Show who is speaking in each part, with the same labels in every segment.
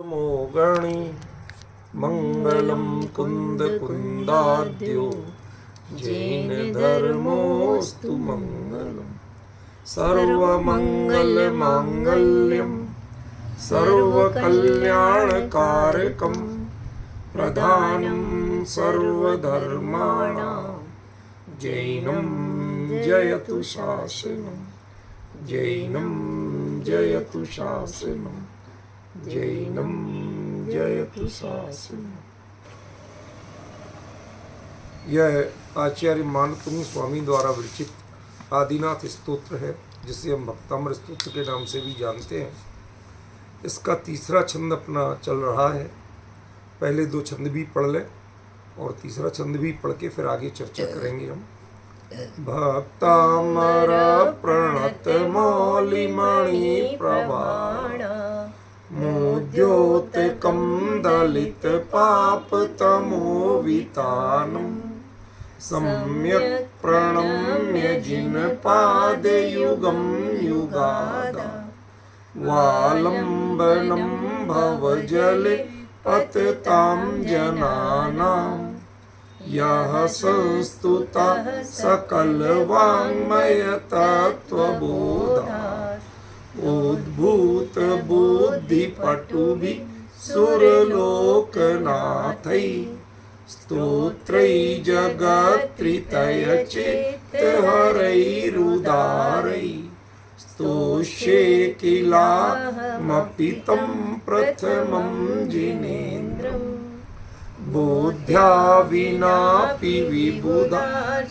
Speaker 1: मोगणी मंगलम कुंद कुंदाद्यो जैन धर्मोस्तु मंगलम सर्वमंगल मांगल्यम सर्वकल्याणकारकम प्रधानम सर्वधर्माणां जैनम जयतु शासनम जैनम जयतु शासनम जैनम जयतु शासनम। यह आचार्य मानतुंग स्वामी द्वारा विरचित आदिनाथ स्तोत्र है, जिसे हम भक्तामृत स्तोत्र के नाम से भी जानते हैं। इसका तीसरा छंद अपना चल रहा है। पहले दो छंद भी पढ़ लें और तीसरा छंद भी पढ़ के फिर आगे चर्चा करेंगे हम। भक्तामर प्रणत मौलिमणि प्रवाण मोद्योतकं दलित पाप तमोवितानम् सम्यक् प्रणम्य जिन पादयुगं युगादा वालम्बनं भवजले पततां जनानां यः संस्तुतः सकलवाङ्मय तत्त्वबोधात् उद्भूत बुद्धि पटुभि सुरलोकनाथै स्तोत्रै जगत्रितय चित्तहरैरुदारै स्तोष्ये किलामपि तं प्रथमं जिनेन्द्रम् बुद्ध्या विनापि विबुधा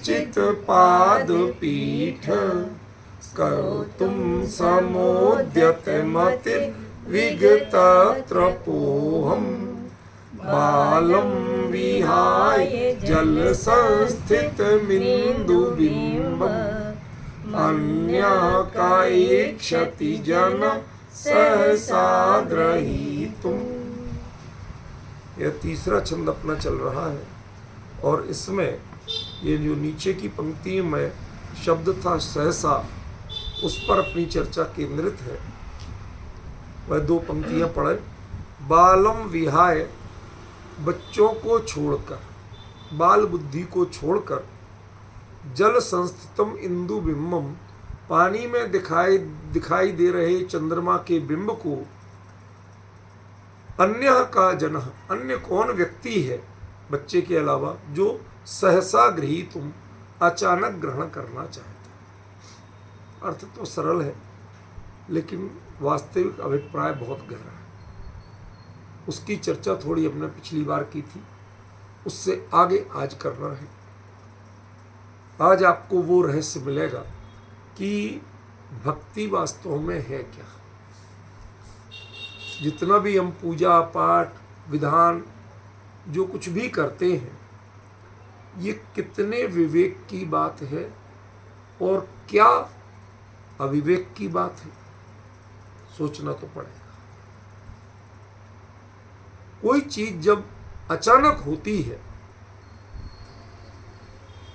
Speaker 1: चित्पादपीठ कर्तुं समोद्यतमतिर्विगतत्रपोऽहम् बालं विहाय जलसंस्थितमिन्दुबिम्बम् अन्याकायेक्षति जन सहसा ग्रहीतुम्। यह तीसरा छंद अपना चल रहा है और इसमें ये जो नीचे की पंक्ति में शब्द था सहसा, उस पर अपनी चर्चा केंद्रित है। वह दो पंक्तियां पढ़े। बालम विहाय, बच्चों को छोड़कर, बाल बुद्धि को छोड़कर, जल संस्थितम इंदु बिंबम, पानी में दिखाई दे रहे चंद्रमा के बिंब को, अन्य का जन, अन्य कौन व्यक्ति है बच्चे के अलावा जो सहसा गृही तुम अचानक ग्रहण करना चाहते। अर्थ तो सरल है लेकिन वास्तविक अभिप्राय बहुत गहरा है। उसकी चर्चा थोड़ी हमने पिछली बार की थी, उससे आगे आज करना है। आज आपको वो रहस्य मिलेगा कि भक्ति वास्तव में है क्या। जितना भी हम पूजा पाठ विधान जो कुछ भी करते हैं, ये कितने विवेक की बात है और क्या अविवेक की बात है, सोचना तो पड़ेगा। कोई चीज जब अचानक होती है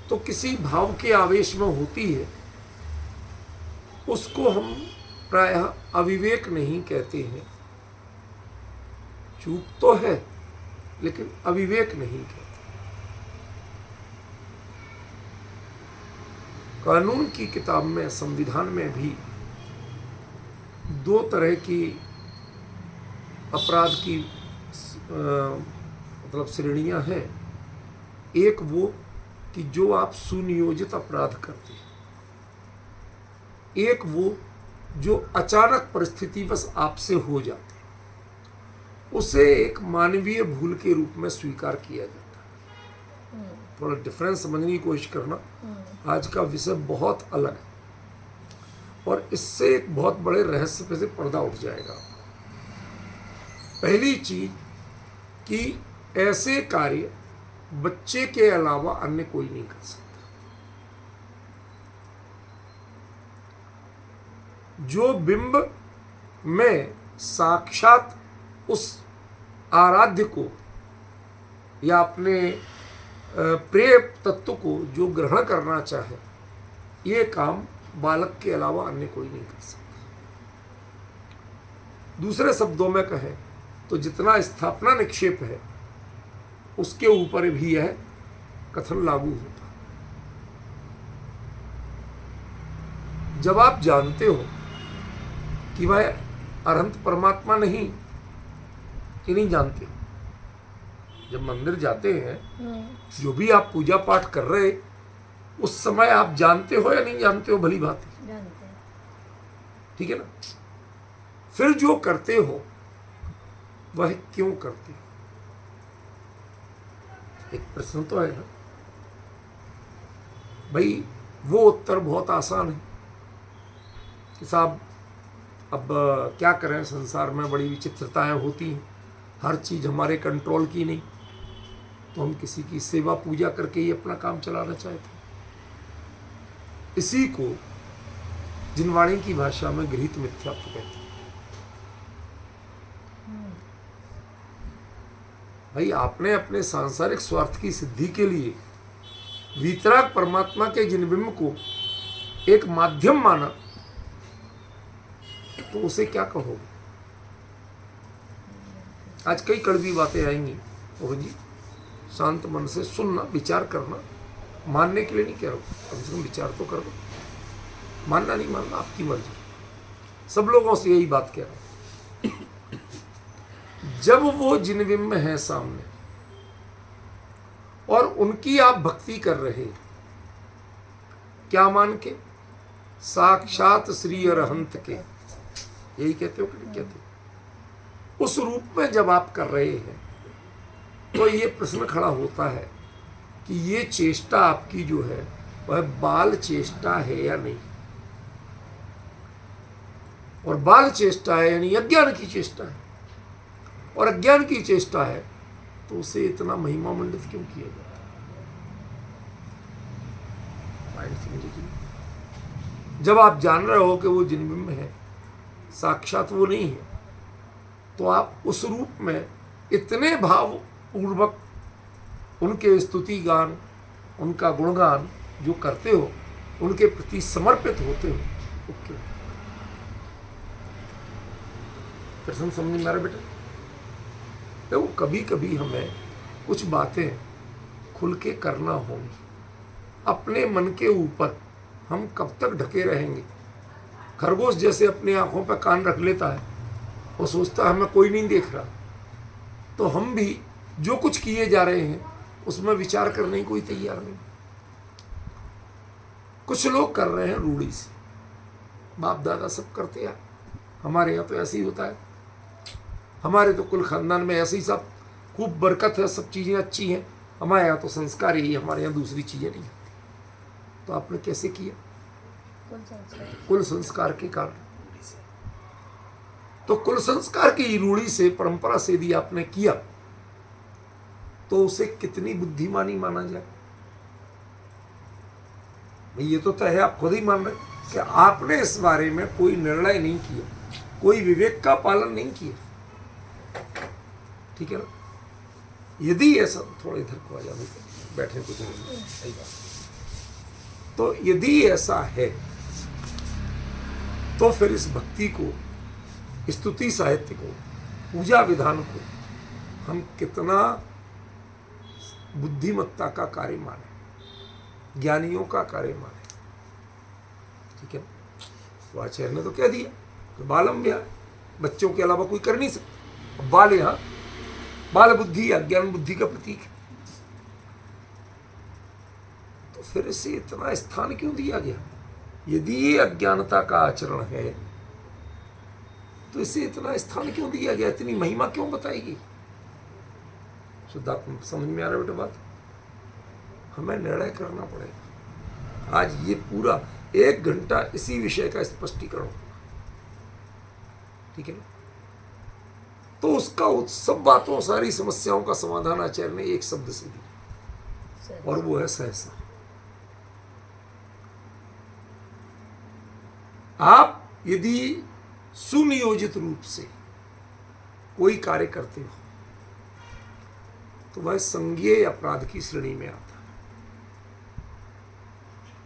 Speaker 1: तो किसी भाव के आवेश में होती है, उसको हम प्रायः अविवेक नहीं कहते हैं। चूक तो है लेकिन अविवेक नहीं कहते। कानून की किताब में, संविधान में भी दो तरह की अपराध की मतलब श्रेणियां हैं। एक वो कि जो आप सुनियोजित अपराध करते हैं, एक वो जो अचानक परिस्थिति बस आपसे हो जाते हैं, उसे एक मानवीय भूल के रूप में स्वीकार किया जाता है। थोड़ा डिफरेंस समझने की कोशिश करना। आज का विषय बहुत अलग है और इससे एक बहुत बड़े रहस्य पे से पर्दा उठ जाएगा। पहली चीज कि ऐसे कार्य बच्चे के अलावा अन्य कोई नहीं कर सकता। जो बिंब में साक्षात उस आराध्य को या अपने प्रिय तत्व को जो ग्रहण करना चाहे, ये काम बालक के अलावा अन्य कोई नहीं कर सकता। दूसरे शब्दों में कहें तो जितना स्थापना निक्षेप है उसके ऊपर भी यह कथन लागू होता। जब आप जानते हो कि वह अनंत परमात्मा नहीं, कि नहीं जानते, जब मंदिर जाते हैं जो भी आप पूजा पाठ कर रहे उस समय आप जानते हो या नहीं जानते हो? भली बात है, ठीक है ना। फिर जो करते हो वह क्यों करते हो? एक प्रश्न तो है ना भाई। वो उत्तर बहुत आसान है कि साहब अब क्या करें, संसार में बड़ी विचित्रताएं होती हैं, हर चीज़ हमारे कंट्रोल की नहीं, तो हम किसी की सेवा पूजा करके ही अपना काम चलाना चाहते हैं। इसी को जिनवाणी की भाषा में गृहीत मिथ्यात्व कहते हैं। भाई आपने अपने सांसारिक स्वार्थ की सिद्धि के लिए वीतराग परमात्मा के जिन बिंब को एक माध्यम माना, तो उसे क्या कहोगे? आज कई कड़वी बातें आएंगी, और जी शांत मन से सुनना, विचार करना, मानने के लिए नहीं कह रहा हूं, कम से कम विचार तो करो। मानना नहीं मानना आपकी मर्जी। सब लोगों से यही बात कह रहा हूं। जब वो जिनबिंब है सामने और उनकी आप भक्ति कर रहे, क्या मान के? साक्षात श्री अरहंत के, यही कहते हो कि नहीं कहते? उस रूप में जब आप कर रहे हैं तो ये प्रश्न खड़ा होता है कि ये चेष्टा आपकी जो है वह बाल चेष्टा है या नहीं। और बाल चेष्टा है यानी अज्ञान की चेष्टा है, और अज्ञान की चेष्टा है तो उसे इतना महिमा मंडित क्यों किया जाता है? जब आप जान रहे हो कि वो जिनबिंब है, साक्षात वो नहीं है, तो आप उस रूप में इतने भाव पूर्वक उनके स्तुति गान, उनका गुणगान जो करते हो, उनके प्रति समर्पित होते हो, तो क्यों? प्रश्न समझ में आ रहा बेटा? तो कभी कभी हमें कुछ बातें खुल के करना होंगी। अपने मन के ऊपर हम कब तक ढके रहेंगे? खरगोश जैसे अपनी आंखों पर कान रख लेता है, वो सोचता है हमें कोई नहीं देख रहा, तो हम भी जो कुछ किए जा रहे हैं उसमें विचार करने की कोई तैयार नहीं। कुछ लोग कर रहे हैं रूढ़ी से, बाप दादा सब करते हैं, हमारे यहाँ तो ऐसे ही होता है, हमारे तो कुल खानदान में ऐसे ही सब खूब बरकत है, सब चीज़ें अच्छी हैं, हमारे यहाँ तो संस्कार ही, हमारे यहाँ दूसरी चीज़ें नहीं। तो आपने कैसे किया? कुल संस्कार के कारण। तो कुल संस्कार की रूढ़ी से, परंपरा से यदि आपने किया तो उसे कितनी बुद्धिमानी माना जाए? ये तो तय है, आप खुद ही मान रहे कि आपने इस बारे में कोई निर्णय नहीं किया, कोई विवेक का पालन नहीं किया, ठीक है ना। यदि ऐसा, थोड़ा इधर को आ जाओ, बैठने को सही बात। तो यदि ऐसा है तो फिर इस भक्ति को, स्तुति साहित्य को, पूजा विधान को हम कितना बुद्धिमत्ता का कार्य माने, ज्ञानियों का कार्य माने, ठीक है। तो आचार्य ने तो कह दिया कि बालम ब्याह, बच्चों के अलावा कोई कर नहीं सकता। बाल यहाँ बाल बुद्धि, अज्ञान बुद्धि का प्रतीक है। तो फिर इसे इतना स्थान क्यों दिया गया? यदि ये अज्ञानता का आचरण है तो इसे इतना स्थान क्यों दिया गया? इतनी महिमा क्यों बताएगी? शुद्धात्मा समझ में आ रहा है बेटा बात? हमें निर्णय करना पड़ेगा। आज ये पूरा 1 घंटा इसी विषय का स्पष्टीकरण होगा, ठीक है ना। तो उसका सब बातों, सारी समस्याओं का समाधान आचार्य ने एक शब्द से दिया, और वो है सहसा। आप यदि सुनियोजित रूप से कोई कार्य करते हो तो वह संज्ञेय अपराध की श्रेणी में आता है,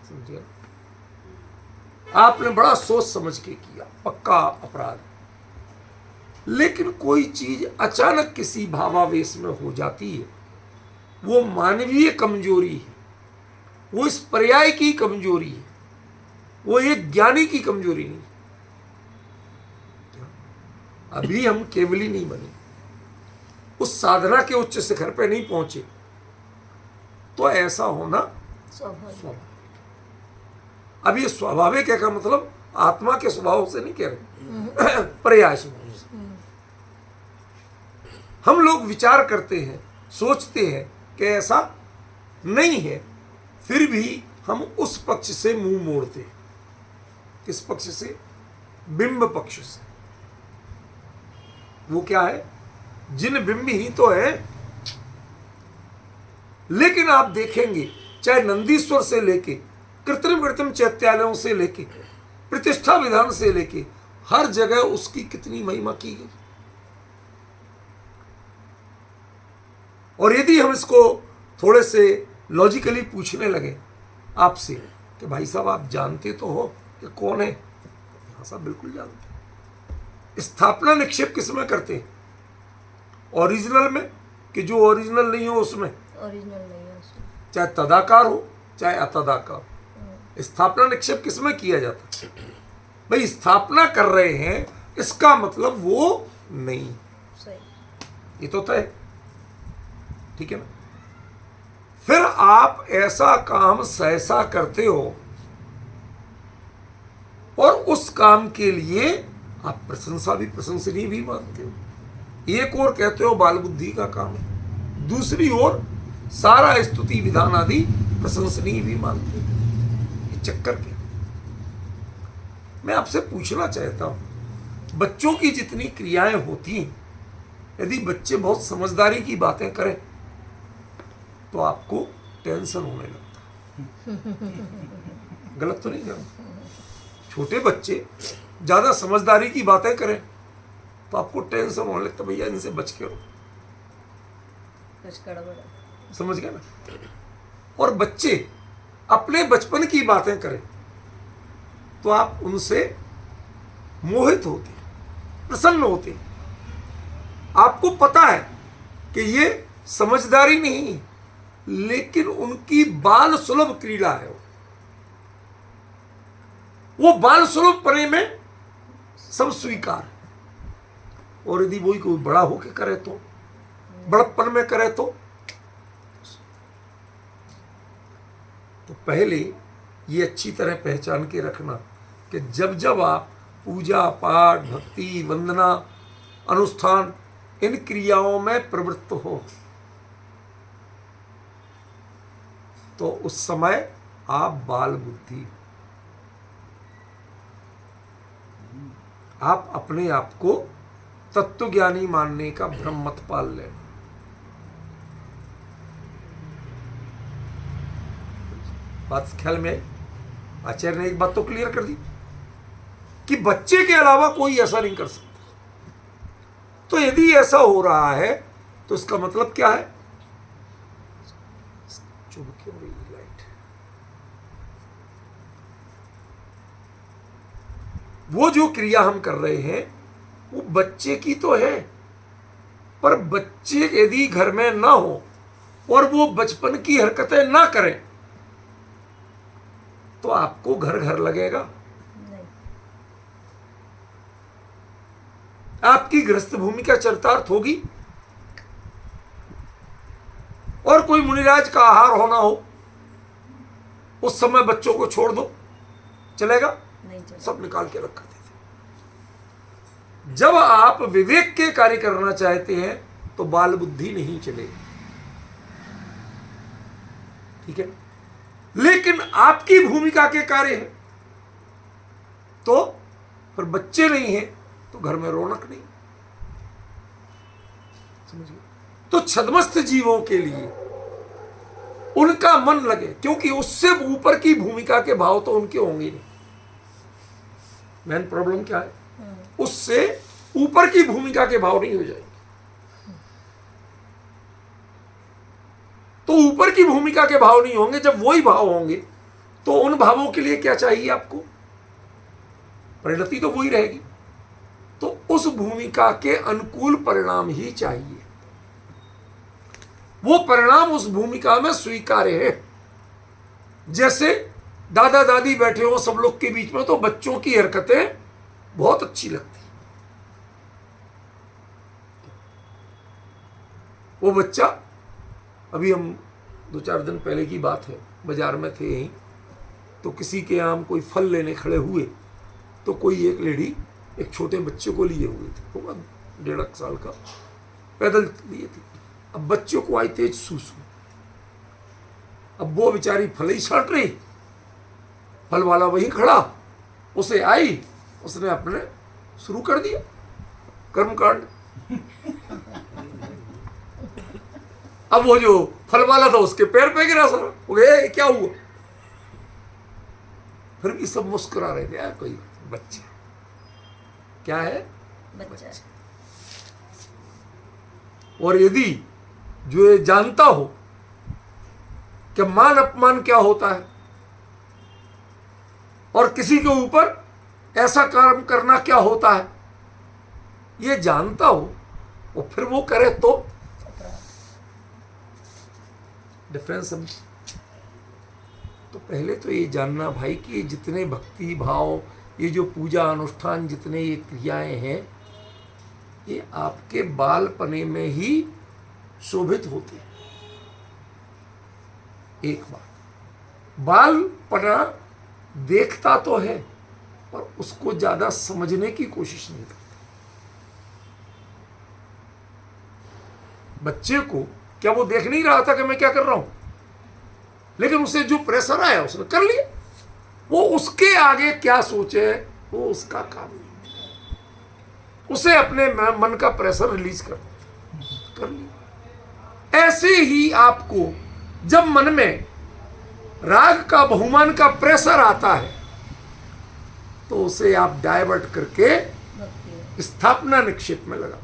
Speaker 1: समझिए। आपने बड़ा सोच समझ के किया, पक्का अपराध, लेकिन कोई चीज अचानक किसी भावावेश में हो जाती है, वो मानवीय कमजोरी है, वो इस पर्याय की कमजोरी है, वो एक ज्ञानी की कमजोरी नहीं। अभी हम केवली नहीं बने, उस साधना के उच्च शिखर पे नहीं पहुंचे, तो ऐसा होना स्वाभाविक। अब ये स्वाभाविक है का मतलब आत्मा के स्वभाव से नहीं कह रहे, पर्याय स्वभाव से। हम लोग विचार करते हैं, सोचते हैं कि ऐसा नहीं है, फिर भी हम उस पक्ष से मुंह मोड़ते हैं। किस पक्ष से? बिंब पक्ष से। वो क्या है? जिन बिंब ही तो है। लेकिन आप देखेंगे, चाहे नंदीश्वर से लेके कृत्रिम चैत्यालयों से लेके प्रतिष्ठा विधान से लेके हर जगह उसकी कितनी महिमा की गई। और यदि हम इसको थोड़े से लॉजिकली पूछने लगे आपसे कि भाई साहब आप जानते तो हो कि कौन है? हाँ साहब बिल्कुल जानते। स्थापना निक्षेप किसमें करते हैं? ओरिजिनल में, कि जो ओरिजिनल नहीं हो उसमें?
Speaker 2: ओरिजिनल नहीं है उसमें।
Speaker 1: चाहे तदाकार हो चाहे अतदाकार, स्थापना निक्षेप किसमें किया जाता है? भाई स्थापना कर रहे हैं, इसका मतलब वो नहीं।
Speaker 2: सही।
Speaker 1: ये तो तय, ठीक है ना? फिर आप ऐसा काम सहसा करते हो और उस काम के लिए आप प्रशंसा भी, प्रशंसनीय भी मानते हो। एक और कहते हो बाल बुद्धि का काम है, दूसरी ओर सारा स्तुति विधान आदि प्रशंसनीय भी मानते हो। ये चक्कर क्या? मैं आपसे पूछना चाहता हूं, बच्चों की जितनी क्रियाएं होती हैं, यदि बच्चे बहुत समझदारी की बातें करें तो आपको टेंशन होने लगता है। गलत तो नहीं कह रहा? छोटे बच्चे ज्यादा समझदारी की बातें करें तो आपको टेंशन होने लगता है, भैया इनसे बच के रहो,
Speaker 2: कुछ गड़बड़ है।
Speaker 1: समझ गए ना? और बच्चे अपने बचपन की बातें करें तो आप उनसे मोहित होते हैं, प्रसन्न होते हैं। आपको पता है कि ये समझदारी नहीं, लेकिन उनकी बाल सुलभ क्रीड़ा है। वो बाल सुलभ पने में सब स्वीकार है। और यदि वही कोई बड़ा होके करे तो, बड़प्पन में करे तो पहले ये अच्छी तरह पहचान के रखना कि जब जब आप पूजा पाठ, भक्ति, वंदना, अनुष्ठान इन क्रियाओं में प्रवृत्त हो तो उस समय आप बाल बुद्धि, आप अपने आप को तत्वज्ञानी मानने का भ्रम मत पाल लेना। बात ख्याल में आई? आचार्य ने एक बात तो क्लियर कर दी कि बच्चे के अलावा कोई ऐसा नहीं कर सकता। तो यदि ऐसा हो रहा है तो इसका मतलब क्या है? चुभ क्यों रही लाइट? वो जो क्रिया हम कर रहे हैं वो बच्चे की तो है, पर बच्चे यदि घर में ना हो और वो बचपन की हरकतें ना करें तो आपको घर घर लगेगा?
Speaker 2: नहीं।
Speaker 1: आपकी गृहस्थ भूमिका चरितार्थ होगी? और कोई मुनिराज का आहार होना हो उस समय बच्चों को छोड़ दो, चलेगा?
Speaker 2: नहीं चलेगा।
Speaker 1: सब निकाल के रखा देते। जब आप विवेक के कार्य करना चाहते हैं तो बाल बुद्धि नहीं चलेगी, ठीक है? लेकिन आपकी भूमिका के कार्य है तो फिर बच्चे नहीं हैं तो घर में रौनक नहीं। समझिए? तो छद्मस्थ जीवों के लिए उनका मन लगे, क्योंकि उससे ऊपर की भूमिका के भाव तो उनके होंगे नहीं। मेन प्रॉब्लम क्या है? उससे ऊपर की भूमिका के भाव नहीं हो जाएंगे। तो ऊपर की भूमिका के भाव नहीं होंगे। जब वही भाव होंगे तो उन भावों के लिए क्या चाहिए आपको? परिणति तो वही रहेगी। तो उस भूमिका के अनुकूल परिणाम ही चाहिए। वो परिणाम उस भूमिका में स्वीकार्य है। जैसे दादा दादी बैठे हो सब लोग के बीच में, तो बच्चों की हरकतें बहुत अच्छी लगती। वो बच्चा, अभी हम 2-4 दिन पहले की बात है, बाजार में थे यहीं, तो किसी के यहाँ हम कोई फल लेने खड़े हुए, तो कोई एक लेडी एक छोटे बच्चे को लिए हुए थे, होगा 1.5 साल का, पैदल लिए थे। अब बच्चों को आई तेज सूसू, अब वो बेचारी फल ही छाट रही, फल वाला वहीं खड़ा, उसे आई, उसने अपने शुरू कर दिया कर्मकांड। अब वो जो फल वाला था उसके पैर पे गिरा सारा, वो गया क्या हुआ? फिर भी सब मुस्कुरा रहे थे, कोई बच्चे, क्या है
Speaker 2: बच्चा।
Speaker 1: और यदि जो ये जानता हो कि मान अपमान क्या होता है और किसी के ऊपर ऐसा काम करना क्या होता है, ये जानता हो और फिर वो करे तो डिफरेंस समझ। तो पहले तो ये जानना भाई कि ये जितने भक्ति भाव, ये जो पूजा अनुष्ठान, जितने ये क्रियाएं हैं, ये आपके बालपने में ही शोभित होते हैं। एक बात, बालपना देखता तो है पर उसको ज्यादा समझने की कोशिश नहीं करता। बच्चे को क्या वो देख नहीं रहा था कि मैं क्या कर रहा हूं, लेकिन उसे जो प्रेशर आया उसने कर लिया। वो उसके आगे क्या सोचे वो उसका काम नहीं, उसे अपने मन का प्रेशर रिलीज कर लिया। ऐसे ही आपको जब मन में राग का, बहुमान का प्रेशर आता है, तो उसे आप डाइवर्ट करके स्थापना निक्षेप में लगा।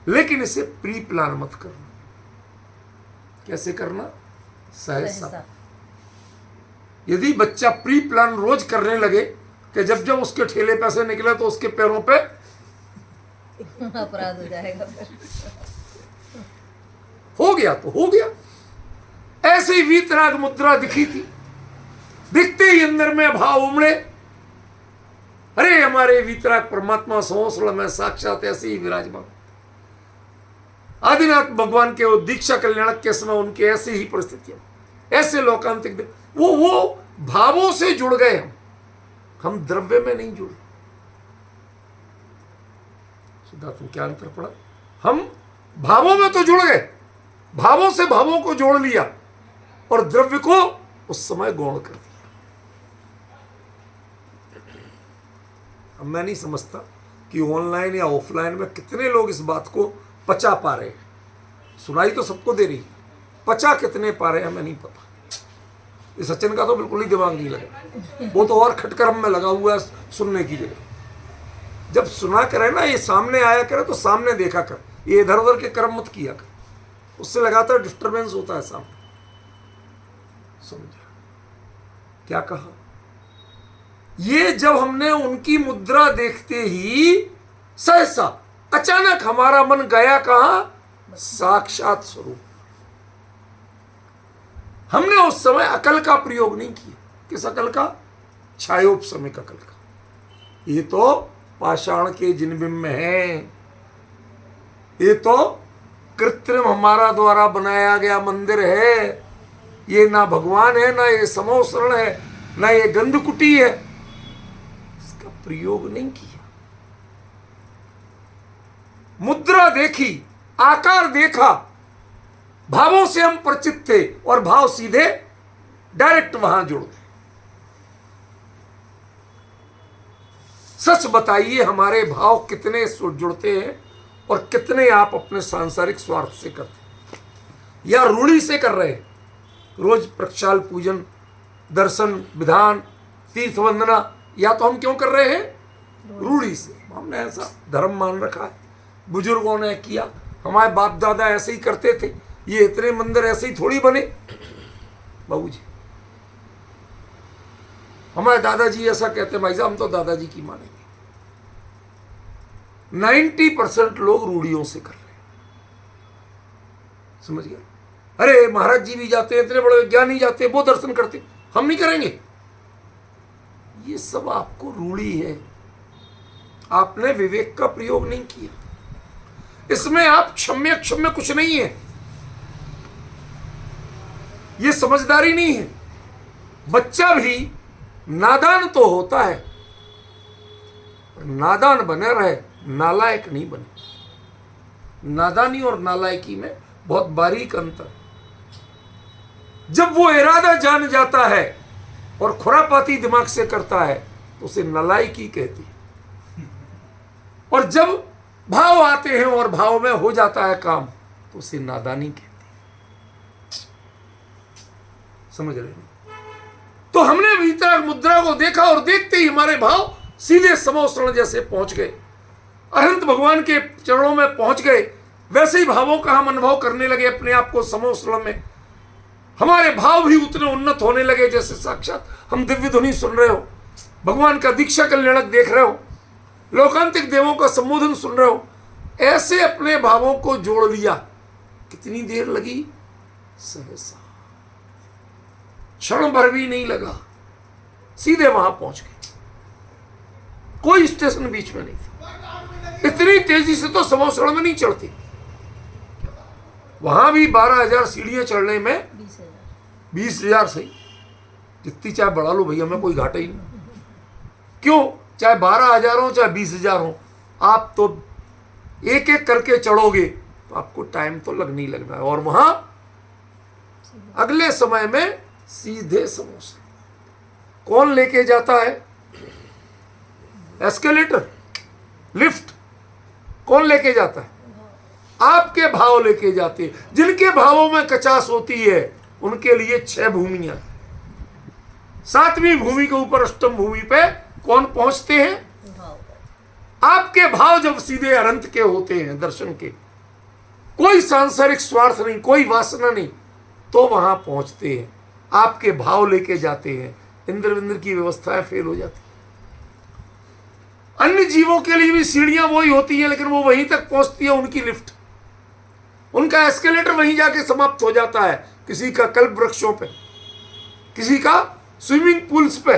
Speaker 1: लेकिन इसे प्री प्लान मत करना। कैसे करना? सहसा। यदि बच्चा प्री प्लान रोज करने लगे कि जब जब उसके ठेले पैसे निकले तो उसके पैरों पे
Speaker 2: अपराध हो जाएगा फिर।
Speaker 1: हो गया तो हो गया। ऐसे ही वीतराग मुद्रा दिखी थी, दिखते ही अंदर में भाव उमड़े, अरे हमारे वीतराग परमात्मा सौसड़ में साक्षात ऐसे ही विराजमान। आदिनाथ भगवान के वो दीक्षा कल्याणक के समय उनकी ऐसी ही परिस्थितियां, ऐसे लोकांतिक वो भावों से जुड़ गए। हम द्रव्य में नहीं जुड़े। सिद्धार्थ, क्या अंतर पड़ा? हम भावों में तो जुड़ गए, भावों से भावों को जोड़ लिया और द्रव्य को उस समय गौण कर दिया। अब मैं नहीं समझता कि ऑनलाइन या ऑफलाइन में कितने लोग इस बात को पचा पा रहे हैं। सुनाई तो सबको दे रही, पचा कितने पा रहे हैं हमें नहीं पता। इस सचिन का तो बिल्कुल ही दिमाग नहीं लगा, वो तो और खटकरम में लगा हुआ है सुनने की जगह। जब सुना करे ना, ये सामने आया करे तो सामने देखा कर, ये इधर उधर के कर्म मत किया कर, उससे लगातार डिस्टर्बेंस होता है सामने। समझा क्या कहा? ये जब हमने उनकी मुद्रा देखते ही सहसा अचानक हमारा मन गया कहां? साक्षात स्वरूप। हमने उस समय अकल का प्रयोग नहीं किया। किस अकल का? छायोपशमिक अकल का। ये तो पाषाण के जिनबिंब में है, ये तो कृत्रिम हमारा द्वारा बनाया गया मंदिर है। ये ना भगवान है, ना ये समोसरण है, ना ये गंधकुटी है। इसका प्रयोग नहीं किया। मुद्रा देखी, आकार देखा, भावों से हम परिचित थे और भाव सीधे डायरेक्ट वहां जुड़ गए। सच बताइए, हमारे भाव कितने जुड़ते हैं और कितने आप अपने सांसारिक स्वार्थ से करते हैं या रूढ़ी से कर रहे हैं? रोज प्रक्षाल, पूजन, दर्शन, विधान, तीर्थ वंदना, या तो हम क्यों कर रहे हैं? रूढ़ी से। हमने ऐसा धर्म मान रखा है, बुजुर्गों ने किया, हमारे बाप दादा ऐसे ही करते थे, ये इतने मंदिर ऐसे ही थोड़ी बने। बाबूजी हमारे दादाजी ऐसा कहते हैं, भाई साहब हम तो दादाजी की मानेंगे। 90% लोग रूढ़ियों से कर रहे हैं, समझ गए? अरे महाराज जी भी जाते हैं, इतने बड़े ज्ञानी जाते हैं, वो दर्शन करते, हम नहीं करेंगे। ये सब आपको रूढ़ी है, आपने विवेक का प्रयोग नहीं किया। इसमें आप क्षम्य क्षम्य कुछ नहीं है, ये समझदारी नहीं है। बच्चा भी नादान तो होता है, नादान बने रहे, नालायक नहीं बने। नादानी और नालायकी में बहुत बारीक अंतर। जब वो इरादा जान जाता है और खुरापाती दिमाग से करता है तो उसे नालायकी कहती है, और जब भाव आते हैं और भाव में हो जाता है काम तो उसे नादानी कहती है। समझ रहे हैं? तो हमने वीतराग मुद्रा को देखा और देखते ही हमारे भाव सीधे समोसरण जैसे पहुंच गए, अनंत भगवान के चरणों में पहुंच गए। वैसे ही भावों का हम अनुभव करने लगे अपने आप को समोसरण में। हमारे भाव भी उतने उन्नत होने लगे जैसे साक्षात हम दिव्य ध्वनि सुन रहे हो, भगवान का दीक्षा कल्याणक देख रहे हो, लोकांतिक देवों का संबोधन सुन रहे हो। ऐसे अपने भावों को जोड़ लिया। कितनी देर लगी? सहसा, क्षण भर भी नहीं लगा, सीधे वहां पहुंच गए। कोई स्टेशन बीच में नहीं था। इतनी तेजी से तो समोसरण में नहीं चढ़ती। वहां भी 12,000 सीढ़ियां चढ़ने में 20,000 सही, जितनी चाहे बढ़ा लो भैया, हमें कोई घाटा ही नहीं। क्यों? चाहे 12,000 हो चाहे 20,000 हो, आप तो एक एक करके चढ़ोगे तो आपको टाइम तो लगना ही लगना है। और वहां अगले समय में सीधे समोसा कौन लेके जाता है? एस्केलेटर, लिफ्ट कौन लेके जाता है? आपके भाव लेके जाते हैं। जिनके भावों में कचास होती है उनके लिए 6 भूमियां, 7वीं भूमि के ऊपर अष्टम भूमि पे कौन पहुंचते हैं? आपके भाव जब सीधे अनंत के होते हैं, दर्शन के, कोई सांसारिक स्वार्थ नहीं, कोई वासना नहीं, तो वहां पहुंचते हैं। आपके भाव लेके जाते हैं, इंद्र विंद्र की व्यवस्थाएं फेल हो जाती। अन्य जीवों के लिए भी सीढ़ियां वही होती हैं, लेकिन वो वहीं तक पहुंचती है, उनकी लिफ्ट, उनका एस्केलेटर वहीं जाके समाप्त हो जाता है। किसी का कल्प वृक्षों पे, किसी का स्विमिंग पूल्स पे।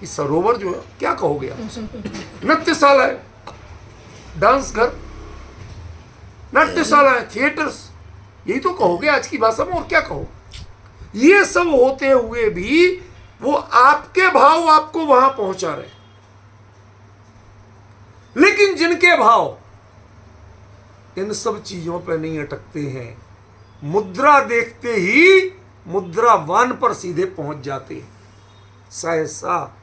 Speaker 1: इस सरोवर जो है क्या कहोगे आप? नृत्यशाला है, डांस घर, नाट्यशाला है, थिएटर्स, यही तो कहोगे आज की भाषा में, और क्या कहो? ये सब होते हुए भी वो आपके भाव आपको वहां पहुंचा रहे। लेकिन जिनके भाव इन सब चीजों पर नहीं अटकते हैं, मुद्रा देखते ही मुद्रावान पर सीधे पहुंच जाते हैं। सहसा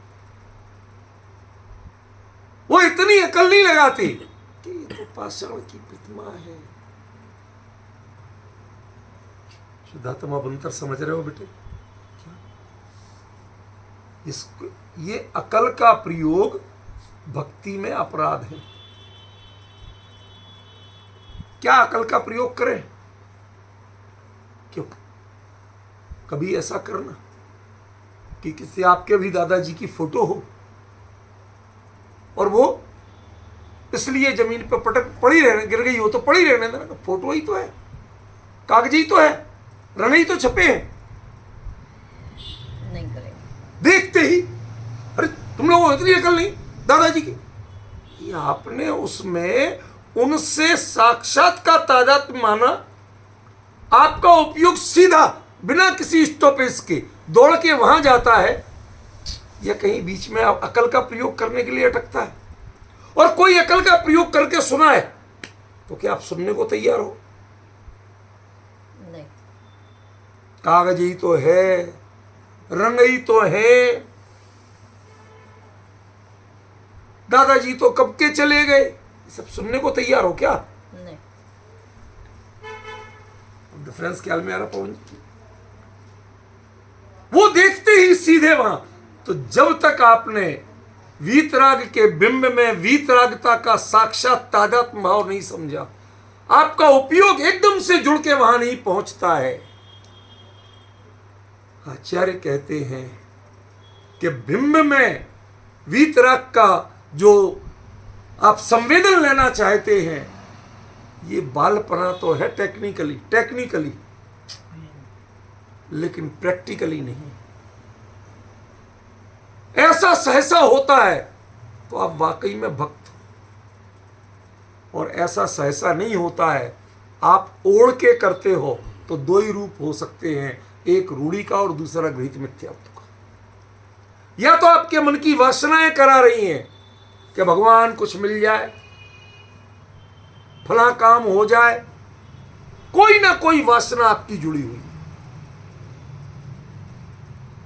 Speaker 1: वो इतनी अकल नहीं लगाते कि ये तो पाषाण की प्रतिमा है। शुद्धात्मा आप अंतर समझ रहे हो बेटे? इसको, ये अकल का प्रयोग भक्ति में अपराध है। क्या अकल का प्रयोग करें? क्यों? कभी ऐसा करना कि किसी आपके भी दादाजी की फोटो हो और वो इसलिए जमीन पर पटक पड़ी रहने, गिर गई हो तो पड़ी रहने देना, फोटो ही तो है, कागज ही तो है, रंग ही तो छपे हैं।
Speaker 2: नहीं करेंगे।
Speaker 1: देखते ही अरे तुम लोगों को इतनी अकल नहीं दादाजी की। ये आपने उसमें उनसे साक्षात का तादात्म्य माना, आपका उपयोग सीधा बिना किसी स्टॉपेज के दौड़ के वहां जाता है, या कहीं बीच में अकल का प्रयोग करने के लिए अटकता है? और कोई अकल का प्रयोग करके सुना है तो क्या आप सुनने को तैयार हो?
Speaker 2: नहीं।
Speaker 1: कागज ही तो है, रंग ही तो है, दादाजी तो कब के चले गए, सब सुनने को तैयार हो क्या?
Speaker 2: नहीं।
Speaker 1: डिफरेंस ख्याल में आ रहा पवन जी? वो देखते ही सीधे वहां। तो जब तक आपने वीतराग के बिंब में वीतरागता का साक्षात तादात्म्य भाव नहीं समझा, आपका उपयोग एकदम से जुड़ के वहां नहीं पहुंचता है। आचार्य कहते हैं कि बिंब में वीतराग का जो आप संवेदन लेना चाहते हैं, ये बालपना तो है टेक्निकली, लेकिन प्रैक्टिकली नहीं। ऐसा सहसा होता है तो आप वाकई में भक्त हो, और ऐसा सहसा नहीं होता है, आप ओढ़ के करते हो, तो दो ही रूप हो सकते हैं, एक रूढ़ी का और दूसरा गृहीत मिथ्यात्व का। या तो आपके मन की वासनाएं करा रही हैं कि भगवान कुछ मिल जाए, फला काम हो जाए, कोई ना कोई वासना आपकी जुड़ी हुई है।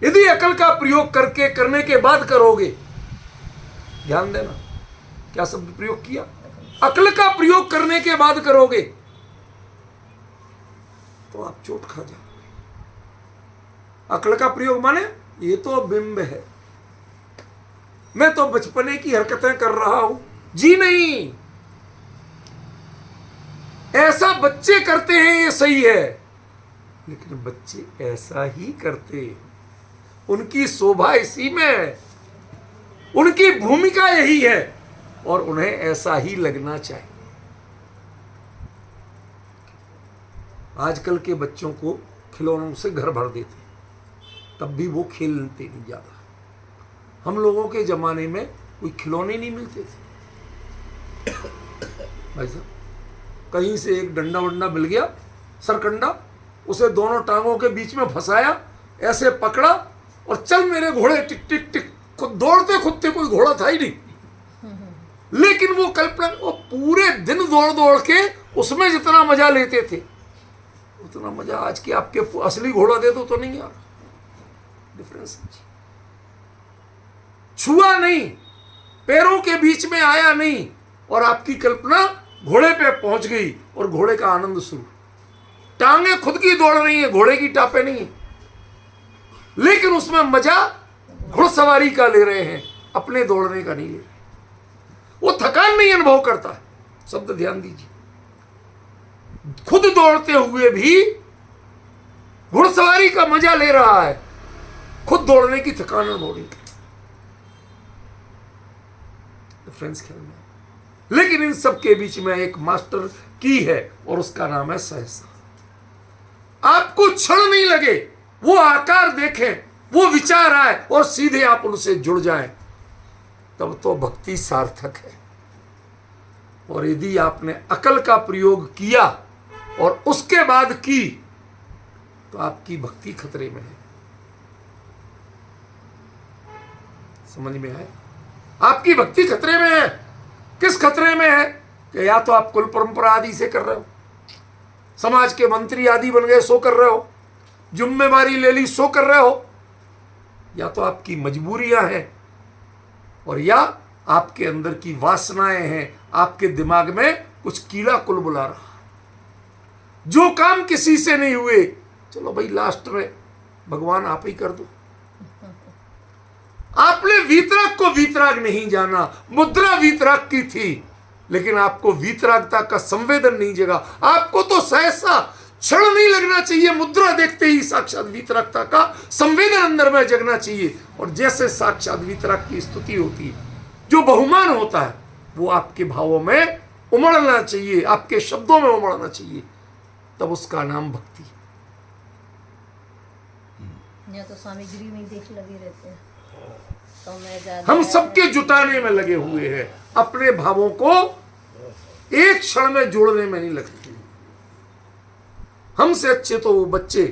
Speaker 1: यदि अकल का प्रयोग करने के बाद करोगे, ध्यान देना क्या शब्द प्रयोग किया, अकल का प्रयोग करने के बाद करोगे तो आप चोट खा जाओगे। अकल का प्रयोग माने ये तो बिंब है, मैं तो बचपने की हरकतें कर रहा हूं जी, नहीं, ऐसा बच्चे करते हैं ये सही है, लेकिन बच्चे ऐसा ही करते हैं, उनकी शोभा इसी में है, उनकी भूमिका यही है, और उन्हें ऐसा ही लगना चाहिए। आजकल के बच्चों को खिलौनों से घर भर देते, तब भी वो खेलते नहीं ज्यादा। हम लोगों के जमाने में कोई खिलौने नहीं मिलते थे भाई साहब, कहीं से एक डंडा वंडा मिल गया, सरकंडा, उसे दोनों टांगों के बीच में फंसाया, ऐसे पकड़ा और चल मेरे घोड़े, टिक टिक टिक, खुद दौड़ते खुद थे, कोई घोड़ा था ही नहीं, लेकिन वो कल्पना, वो पूरे दिन दौड़ दौड़ के उसमें जितना मजा लेते थे, उतना मजा आज के आपके असली घोड़ा दे दो तो नहीं आ रहा। डिफरेंस छुआ नहीं, पैरों के बीच में आया नहीं, और आपकी कल्पना घोड़े पे पहुंच गई और घोड़े का आनंद शुरू। टांगे खुद की दौड़ रही है, घोड़े की टापे नहीं है, लेकिन उसमें मजा घुड़सवारी का ले रहे हैं, अपने दौड़ने का नहीं ले रहे। वो थकान नहीं अनुभव करता है, शब्द ध्यान दीजिए, खुद दौड़ते हुए भी घुड़सवारी का मजा ले रहा है, खुद दौड़ने की थकान अनुभव नहीं करता। डिफरेंस ख्याल में, लेकिन इन सब के बीच में एक मास्टर की है, और उसका नाम है सहसा। आपको क्षण नहीं लगे, वो आकार देखें, वो विचार आए और सीधे आप उनसे जुड़ जाएं, तब तो भक्ति सार्थक है। और यदि आपने अकल का प्रयोग किया और उसके बाद की, तो आपकी भक्ति खतरे में है। समझ में आए? आपकी भक्ति खतरे में है। किस खतरे में है? कि या तो आप कुल परंपरा आदि से कर रहे हो, समाज के मंत्री आदि बन गए सो कर रहे हो, जिम्मेवारी ले ली सो कर रहे हो, या तो आपकी मजबूरियां हैं, और या आपके अंदर की वासनाएं हैं, आपके दिमाग में कुछ कीड़ा कुल बुला रहा। जो काम किसी से नहीं हुए, चलो भाई लास्ट में भगवान आप ही कर दो। आपने वीतराग को वीतराग नहीं जाना, मुद्रा वीतराग की थी, लेकिन आपको वीतरागता का संवेदन नहीं जगा। आपको तो सहसा क्षण नहीं लगना चाहिए, मुद्रा देखते ही साक्षात वीतरागता का संवेदन अंदर में जगना चाहिए। और जैसे साक्षात वीतराग की स्तुति होती है, जो बहुमान होता है, वो आपके भावों में उमड़ना चाहिए, आपके शब्दों में उमड़ना चाहिए, तब उसका नाम भक्ति।
Speaker 2: या तो सामग्री में देख लगे रहते हैं, तो मैं
Speaker 1: हम सबके जुटाने में लगे हुए हैं, अपने भावों को एक क्षण में जोड़ने में नहीं लगते। हमसे अच्छे तो वो बच्चे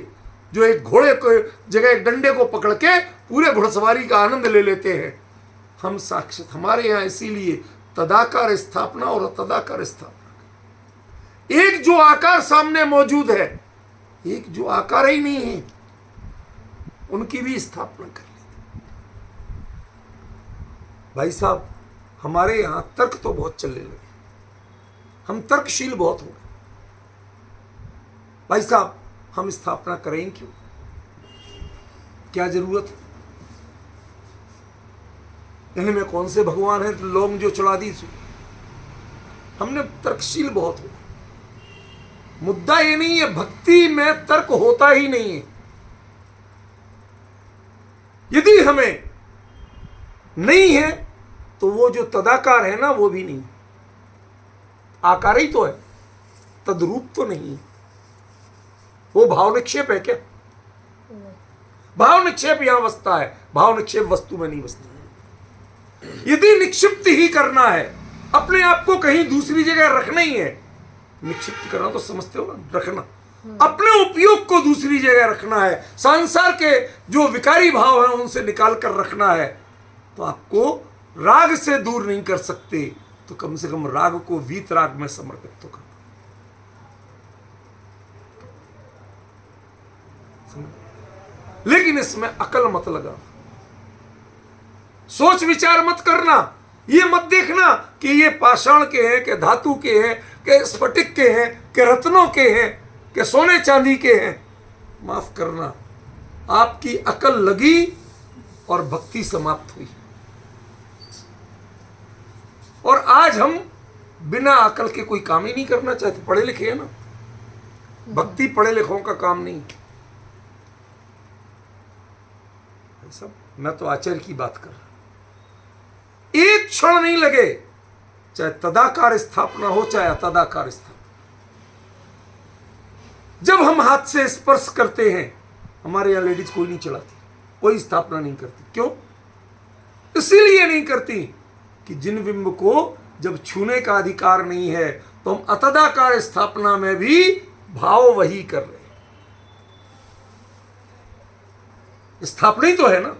Speaker 1: जो एक घोड़े को जगह एक डंडे को पकड़ के पूरे घुड़सवारी का आनंद ले लेते हैं। हम साक्षात, हमारे यहां इसीलिए तदाकार स्थापना और तदाकार स्थापना, एक जो आकार सामने मौजूद है, एक जो आकार ही नहीं है, उनकी भी स्थापना कर लेते। भाई साहब, हमारे यहां तर्क तो बहुत चलने लगे, हम तर्कशील बहुत हो गए। भाई साहब, हम स्थापना करें क्यों? क्या जरूरत है? इनमें कौन से भगवान हैं? लोग जो चला दी, हमने तर्कशील बहुत हो। मुद्दा ये नहीं है, भक्ति में तर्क होता ही नहीं है। यदि हमें नहीं है तो वो जो तदाकार है ना वो भी नहीं, आकार ही तो है, तद्रूप तो नहीं। वो भाव निक्षेप है क्या? भाव निक्षेप यहां बसता है, भाव निक्षेप वस्तु में नहीं बसता। यदि निक्षिप्त ही करना है, अपने आप को कहीं दूसरी जगह रखना ही है, निक्षिप्त करना तो समझते हो ना, रखना, अपने उपयोग को दूसरी जगह रखना है, संसार के जो विकारी भाव हैं उनसे निकाल कर रखना है, तो आपको राग से दूर नहीं कर सकते, तो कम से कम राग को वीतराग में समर्पित तो करना। लेकिन इसमें अकल मत लगा, सोच विचार मत करना, ये मत देखना कि ये पाषाण के हैं, कि धातु के हैं, कि स्फटिक के हैं, कि रत्नों के हैं, कि सोने चांदी के हैं। माफ करना, आपकी अकल लगी और भक्ति समाप्त हुई। और आज हम बिना अकल के कोई काम ही नहीं करना चाहते। पढ़े लिखे हैं ना, भक्ति पढ़े लिखों का काम नहीं। सब मैं तो आचार्य की बात कर रहा, एक क्षण नहीं लगे, चाहे तदाकार स्थापना हो चाहे अतदाकार स्थापना। जब हम हाथ से स्पर्श करते हैं, हमारे यहां लेडीज कोई नहीं चलाती, कोई स्थापना नहीं करती। क्यों? इसीलिए नहीं करती कि जिन बिंब को जब छूने का अधिकार नहीं है, तो हम अतदाकार स्थापना में भी भाव वही कर रहे हैं। स्थापना ही तो है ना।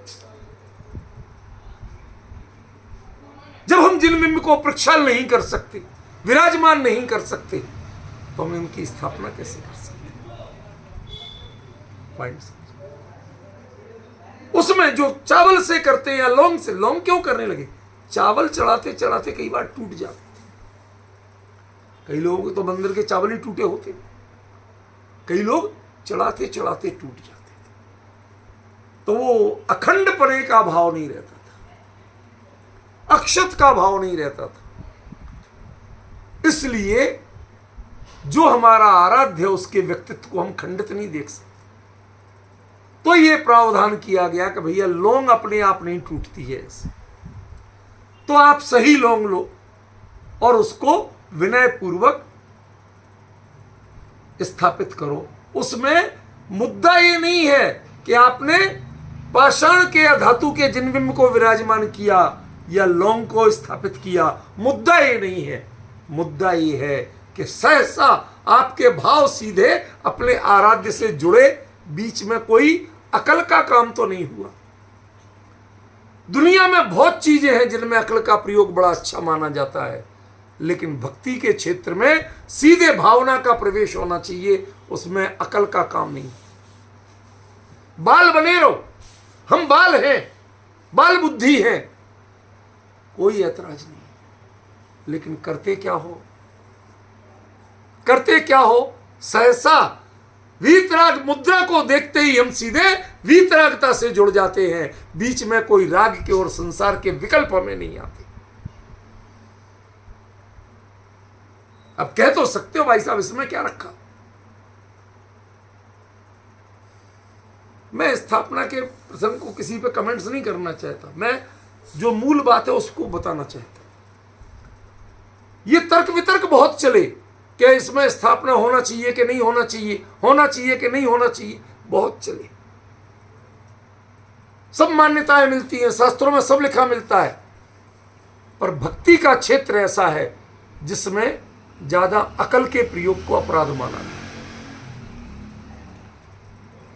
Speaker 1: जब हम जिन बिंब को प्रक्षाल नहीं कर सकते, विराजमान नहीं कर सकते, तो हम उनकी स्थापना कैसे कर सकते? उसमें जो चावल से करते हैं या लौंग से, लौंग क्यों करने लगे? चावल चढ़ाते चढ़ाते कई बार टूट जाते, कई लोगों के तो मंदिर के चावल ही टूटे होते, कई लोग चढ़ाते चढ़ाते टूट जाते थे, तो वो अखंड पने का भाव नहीं रहता था, अक्षत का भाव नहीं रहता था। इसलिए जो हमारा आराध्य है उसके व्यक्तित्व को हम खंडित नहीं देख सकते। तो ये प्रावधान किया गया कि भैया लौंग अपने आप नहीं टूटती है ऐसे, तो आप सही लौंग लो और उसको विनय पूर्वक स्थापित करो। उसमें मुद्दा ये नहीं है कि आपने पाषाण के या धातु के जिनबिंब को विराजमान किया या लौंग को स्थापित किया, मुद्दा ये नहीं है। मुद्दा ये है कि सहसा आपके भाव सीधे अपने आराध्य से जुड़े, बीच में कोई अकल का काम तो नहीं हुआ। दुनिया में बहुत चीजें हैं जिनमें अकल का प्रयोग बड़ा अच्छा माना जाता है, लेकिन भक्ति के क्षेत्र में सीधे भावना का प्रवेश होना चाहिए, उसमें अकल का काम नहीं। बाल बने रहो, हम बाल हैं, बाल बुद्धि है, कोई ऐतराज नहीं, लेकिन करते क्या हो? करते क्या हो? सहसा वीतराग मुद्रा को देखते ही हम सीधे वीतरागता से जुड़ जाते हैं, बीच में कोई राग के और संसार के विकल्प हमें नहीं आते। अब कह तो सकते हो भाई साहब इसमें क्या रखा? मैं स्थापना के प्रसंग को किसी पे कमेंट्स नहीं करना चाहता, मैं जो मूल बात है उसको बताना चाहता। ये तर्क वितर्क बहुत चले कि इसमें स्थापना होना चाहिए कि नहीं होना चाहिए, होना चाहिए कि नहीं होना चाहिए, बहुत चले। सब मान्यताएं मिलती हैं, शास्त्रों में सब लिखा मिलता है, पर भक्ति का क्षेत्र ऐसा है जिसमें ज्यादा अकल के प्रयोग को अपराध माना है।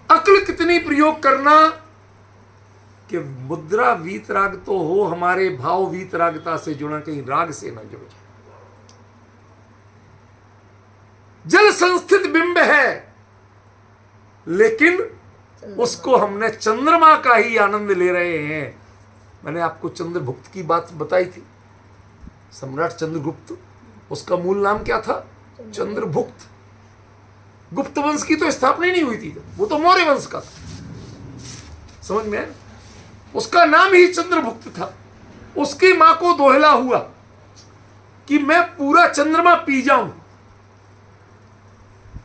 Speaker 1: अकल कितनी प्रयोग करना कि मुद्रा वीतराग तो हो, हमारे भाव वीतरागता से जुड़ा, कहीं राग से ना जुड़ जाए। जल संस्थित बिंब है, लेकिन उसको हमने चंद्रमा का ही आनंद ले रहे हैं। मैंने आपको चंद्रगुप्त की बात बताई थी, सम्राट चंद्रगुप्त, उसका मूल नाम क्या था? चंद्रगुप्त। गुप्त वंश की तो स्थापना ही नहीं हुई थी, वो तो मौर्य वंश का था। समझ में आया? उसका नाम ही चंद्रगुप्त था। उसकी मां को दोहला हुआ कि मैं पूरा चंद्रमा पी जाऊं।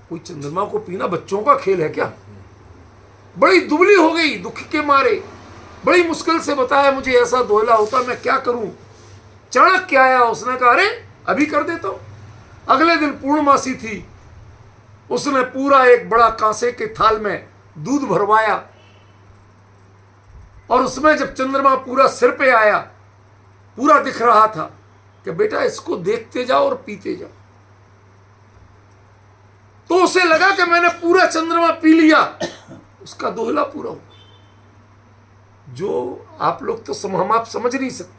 Speaker 1: कोई चंद्रमा को पीना बच्चों का खेल है क्या? बड़ी दुबली हो गई दुख के मारे, बड़ी मुश्किल से बताया मुझे ऐसा दोहला होता, मैं क्या करूं। चाणक्य आया, उसने कहा अरे अभी कर देता हूं। अगले दिन पूर्णमासी थी, उसने पूरा एक बड़ा कांसे के थाल में दूध भरवाया और उसमें जब चंद्रमा पूरा सिर पे आया, पूरा दिख रहा था कि बेटा इसको देखते जाओ और पीते जाओ। तो उसे लगा कि मैंने पूरा चंद्रमा पी लिया, उसका दोहला पूरा हुआ। जो आप लोग तो हम आप समझ नहीं सकते।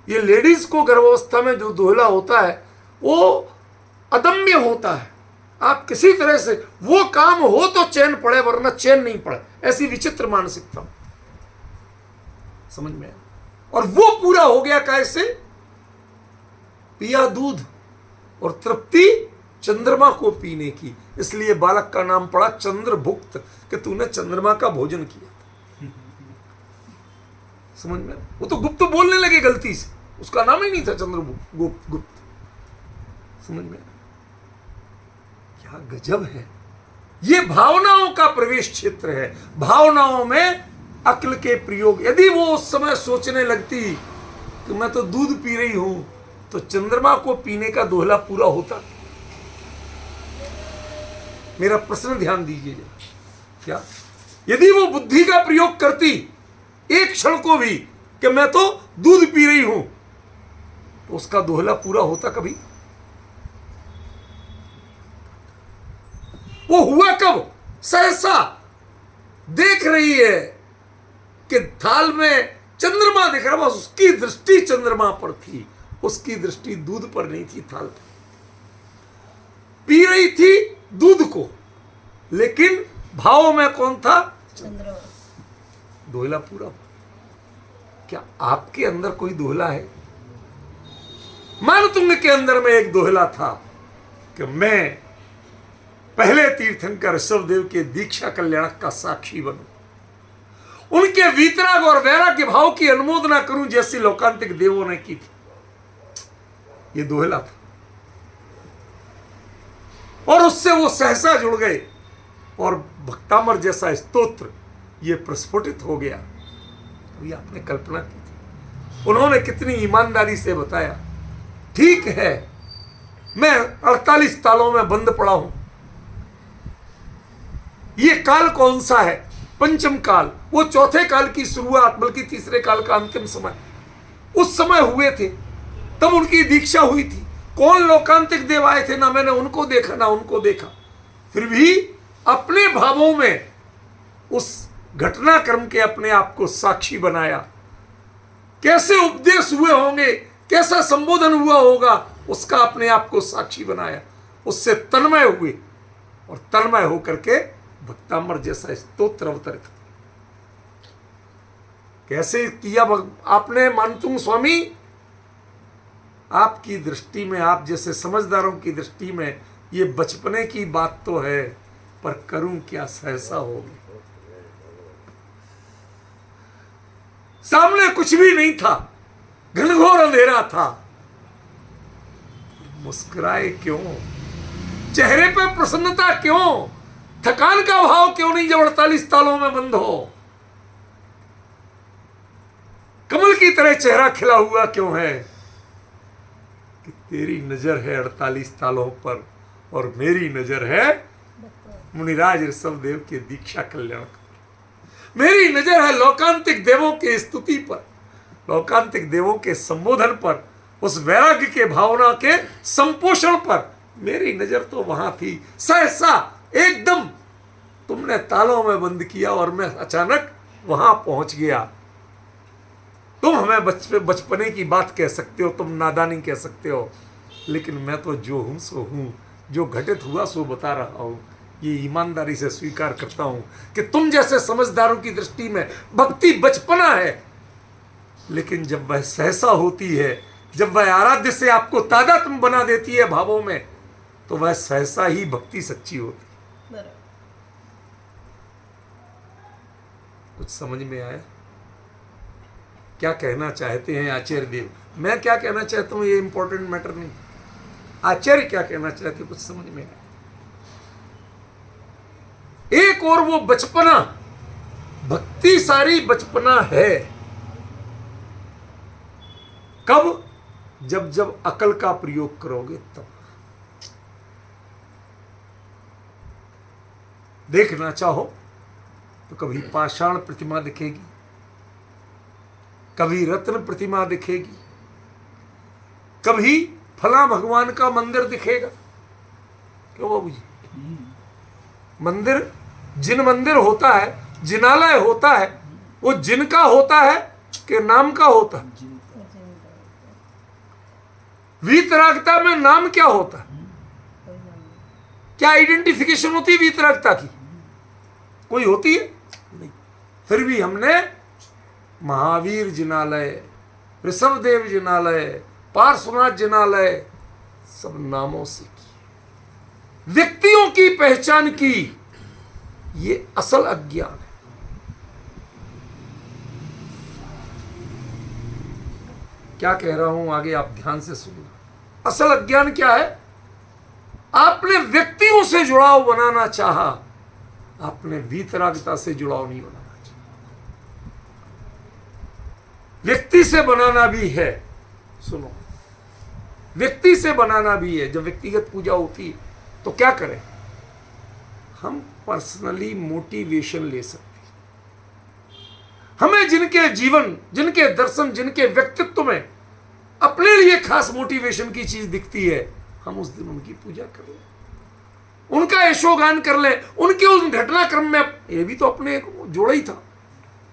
Speaker 1: ये लेडीज को गर्भावस्था में जो दोहला होता है वो अदम्य होता है। आप किसी तरह से वो काम हो तो चैन पड़े, वरना चैन नहीं पड़े, ऐसी विचित्र मानसिकता समझ में आया। और वो पूरा हो गया कैसे? पिया दूध और तृप्ति चंद्रमा को पीने की, इसलिए बालक का नाम पड़ा चंद्रभुक्त, कि तूने चंद्रमा का भोजन किया। समझ में? वो तो गुप्त बोलने लगे गलती से, उसका नाम ही नहीं था चंद्रगुप्त गुप्त। समझ में? क्या गजब है। ये भावनाओं का प्रवेश क्षेत्र है। भावनाओं में अक्ल के प्रयोग। यदि वो उस समय सोचने लगती कि मैं तो दूध पी रही हूं, तो चंद्रमा को पीने का दोहला पूरा होता। मेरा प्रश्न ध्यान दीजिए। क्या यदि वो बुद्धि का प्रयोग करती एक क्षण को भी कि मैं तो दूध पी रही हूं, तो उसका दोहला पूरा होता कभी? वो हुआ कब? सहसा देख रही है कि थाल में चंद्रमा दिख रहा, बस उसकी दृष्टि चंद्रमा पर थी, उसकी दृष्टि दूध पर नहीं थी। थाल पर पी रही थी दूध को, लेकिन भाव में कौन था?
Speaker 2: चंद्रमा।
Speaker 1: दोहला पूरा। क्या आपके अंदर कोई दोहला है? मानतुंग के अंदर में एक दोहला था कि मैं पहले तीर्थंकर ऋषभदेव के दीक्षा कल्याणक का साक्षी बनूं, उनके वीतराग और वैराग्य भाव की अनुमोदना करूं जैसी लोकांतिक देवों ने की थी। ये दोहला था और उससे वो सहसा जुड़ गए और भक्तामर जैसा स्तोत्र ये प्रस्फुटित हो गया। तो ये आपने कल्पना की थी। उन्होंने कितनी ईमानदारी से बताया, ठीक है मैं 48 तालों में बंद पड़ा हूं। ये काल कौन सा है? पंचम काल, वो चौथे काल की शुरुआत, बल्कि तीसरे काल का अंतिम समय उस समय हुए थे, तब उनकी दीक्षा हुई थी। कौन लोकांतिक देव आए थे? ना मैंने उनको देखा ना उनको देखा, फिर भी अपने भावों में उस घटनाक्रम के अपने आप को साक्षी बनाया। कैसे उपदेश हुए होंगे, कैसा संबोधन हुआ होगा, उसका अपने आप को साक्षी बनाया। उससे तन्मय हुए और तन्मय होकर के भक्तामर जैसा स्तोत्र अवतरित। कैसे किया आपने मानतुंग स्वामी? आपकी दृष्टि में, आप जैसे समझदारों की दृष्टि में ये बचपने की बात तो है, पर करूं क्या, सहसा होगी। सामने कुछ भी नहीं था, घनघोर अंधेरा था। मुस्कुराए क्यों? चेहरे पे प्रसन्नता क्यों? थकान का भाव क्यों नहीं जब 48 तालों में बंद हो? कमल की तरह चेहरा खिला हुआ क्यों है? कि तेरी नजर है 48 तालों पर और मेरी नजर है मुनिराज ऋषभदेव के दीक्षा कल्याण पर। मेरी नजर है लोकांतिक देवों के स्तुति पर, लोकांतिक देवों के संबोधन पर, उस वैराग्य के भावना के संपोषण पर। मेरी नजर तो वहां थी। सहसा एकदम तुमने तालों में बंद किया और मैं अचानक वहां पहुंच गया। तुम हमें बचपने की बात कह सकते हो, तुम नादानी कह सकते हो, लेकिन मैं तो जो हूं सो हूं, जो घटित हुआ सो बता रहा हूं। ये ईमानदारी से स्वीकार करता हूं कि तुम जैसे समझदारों की दृष्टि में भक्ति बचपना है, लेकिन जब वह सहसा होती है, जब वह आराध्य से आपको तादात्म्य बना देती है भावों में, तो वह सहसा ही भक्ति सच्ची होती है। कुछ समझ में आया? क्या कहना चाहते हैं आचार्य देव? मैं क्या कहना चाहता हूं ये इंपॉर्टेंट मैटर नहीं, आचार्य क्या कहना चाहते कुछ समझ में आया। एक और वो बचपना भक्ति सारी बचपना है। कब? जब जब अकल का प्रयोग करोगे तब। देखना चाहो तो कभी पाषाण प्रतिमा दिखेगी, कभी रत्न प्रतिमा दिखेगी, कभी फला भगवान का मंदिर दिखेगा। क्यों बाबू जी? मंदिर, जिन मंदिर होता है, जिनालय होता है, वो जिन का होता है कि नाम का होता है? वीतरागता में नाम क्या होता है? क्या आइडेंटिफिकेशन होती है वीतरागता की? कोई होती है नहीं। फिर भी हमने महावीर जिनालय, ऋषभदेव जिनालय, पार्श्वनाथ जिनालय सब नामों से की, व्यक्तियों की पहचान की। ये असल अज्ञान है। क्या कह रहा हूं आगे आप ध्यान से सुनना। असल अज्ञान क्या है? आपने व्यक्तियों से जुड़ाव बनाना चाहा, आपने वीतरागता से जुड़ाव नहीं बनाना चाहिए। व्यक्ति से बनाना भी है, सुनो, व्यक्ति से बनाना भी है। जब व्यक्तिगत पूजा होती है तो क्या करें? हम पर्सनली मोटिवेशन ले सकते हैं। हमें जिनके जीवन, जिनके दर्शन, जिनके व्यक्तित्व में अपने लिए खास मोटिवेशन की चीज दिखती है, हम उस दिन उनकी पूजा कर लें, उनका यशोगान कर लें, उनके उस घटनाक्रम में। ये भी तो अपने जोड़ा ही था।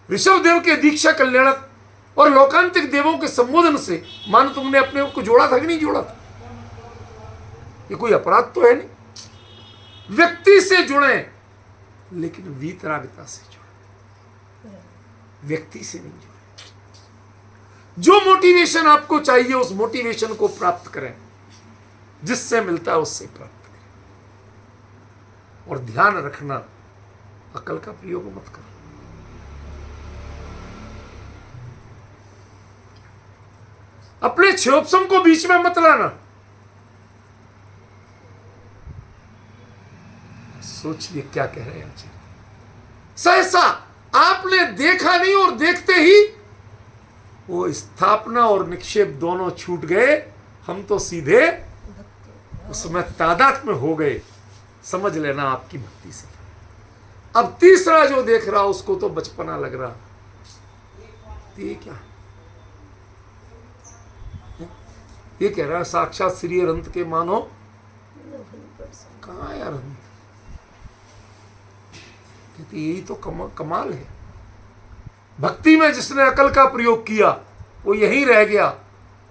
Speaker 1: ऋषभदेव के दीक्षा कल्याणक और लोकांतिक देवों के संबोधन से मान तुमने अपने को जोड़ा था कि नहीं जोड़ा था? ये कोई अपराध तो है नहीं। व्यक्ति से जुड़े, लेकिन वीतरागता से जुड़े, व्यक्ति से नहीं जुड़े। जो मोटिवेशन आपको चाहिए उस मोटिवेशन को प्राप्त करें, जिससे मिलता है उससे प्राप्त करें। और ध्यान रखना, अकल का प्रयोग मत करो। अपने क्षोभसम को बीच में मत लाना। सोचिए क्या कह रहे हैं। सहसा आपने देखा नहीं और देखते ही वो स्थापना और निक्षेप दोनों छूट गए। हम तो सीधे उसमें तादात्म्य हो गए। समझ लेना आपकी भक्ति से। अब तीसरा जो देख रहा उसको तो बचपना लग रहा। ये क्या? ये कह रहा है साक्षात श्री अनंत के मानो। कहाँ यार? कहते यही तो कमाल है। भक्ति में जिसने अकल का प्रयोग किया वो यहीं रह गया,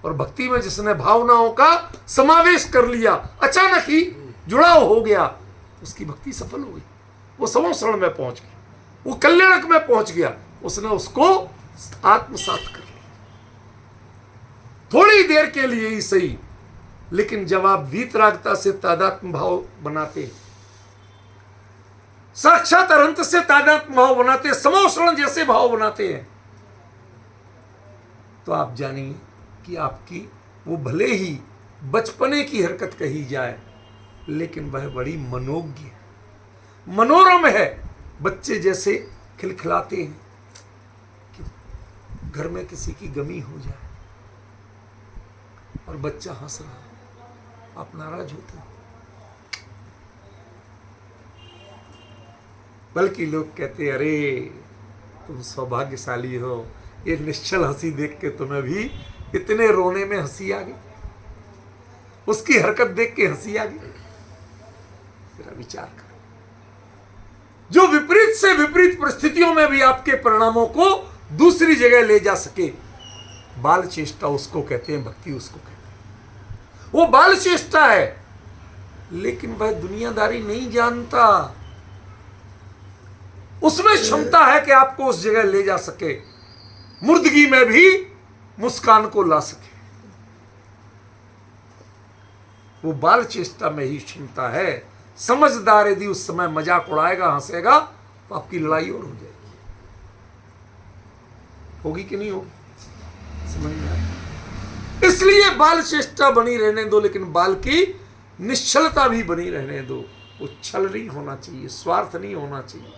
Speaker 1: और भक्ति में जिसने भावनाओं का समावेश कर लिया, अचानक ही जुड़ाव हो गया, उसकी भक्ति सफल हो गई। वो समोसरण में पहुंच गया, वो कल्याणक में पहुंच गया, उसने उसको आत्मसात कर लिया। थोड़ी देर के लिए ही सही, लेकिन जब आप वीतरागता से तादात्म्य भाव बनाते, साक्षात अनंत से तादात्म्य भाव बनाते, समोसरण जैसे भाव बनाते हैं, तो आप जानिए कि आपकी वो भले ही बचपने की हरकत कही जाए, लेकिन वह बड़ी मनोज्ञ, मनोरम है। बच्चे जैसे खिलखिलाते हैं कि घर में किसी की गमी हो जाए और बच्चा हंस रहा है, आप नाराज होते हैं। बल्कि लोग कहते अरे तुम सौभाग्यशाली हो, ये निश्चल हंसी देख के तुम्हें भी इतने रोने में हंसी आ गई, उसकी हरकत देख के हंसी आ गई। जरा विचार करो। जो विपरीत से विपरीत परिस्थितियों में भी आपके परिणामों को दूसरी जगह ले जा सके, बाल चेष्टा उसको कहते हैं, भक्ति उसको कहते हैं। वो बाल चेष्टा है, लेकिन वह दुनियादारी नहीं जानता। उसमें क्षमता है कि आपको उस जगह ले जा सके, मुर्दगी में भी मुस्कान को ला सके। वो बाल चेष्टा में ही क्षमता है। समझदार यदि उस समय मजाक उड़ाएगा, हंसेगा, तो आपकी लड़ाई और हो जाएगी। होगी कि नहीं होगी? समझ में आएगा। इसलिए बाल चेष्टा बनी रहने दो, लेकिन बाल की निश्चलता भी बनी रहने दो। वो छल नहीं होना चाहिए, स्वार्थ नहीं होना चाहिए।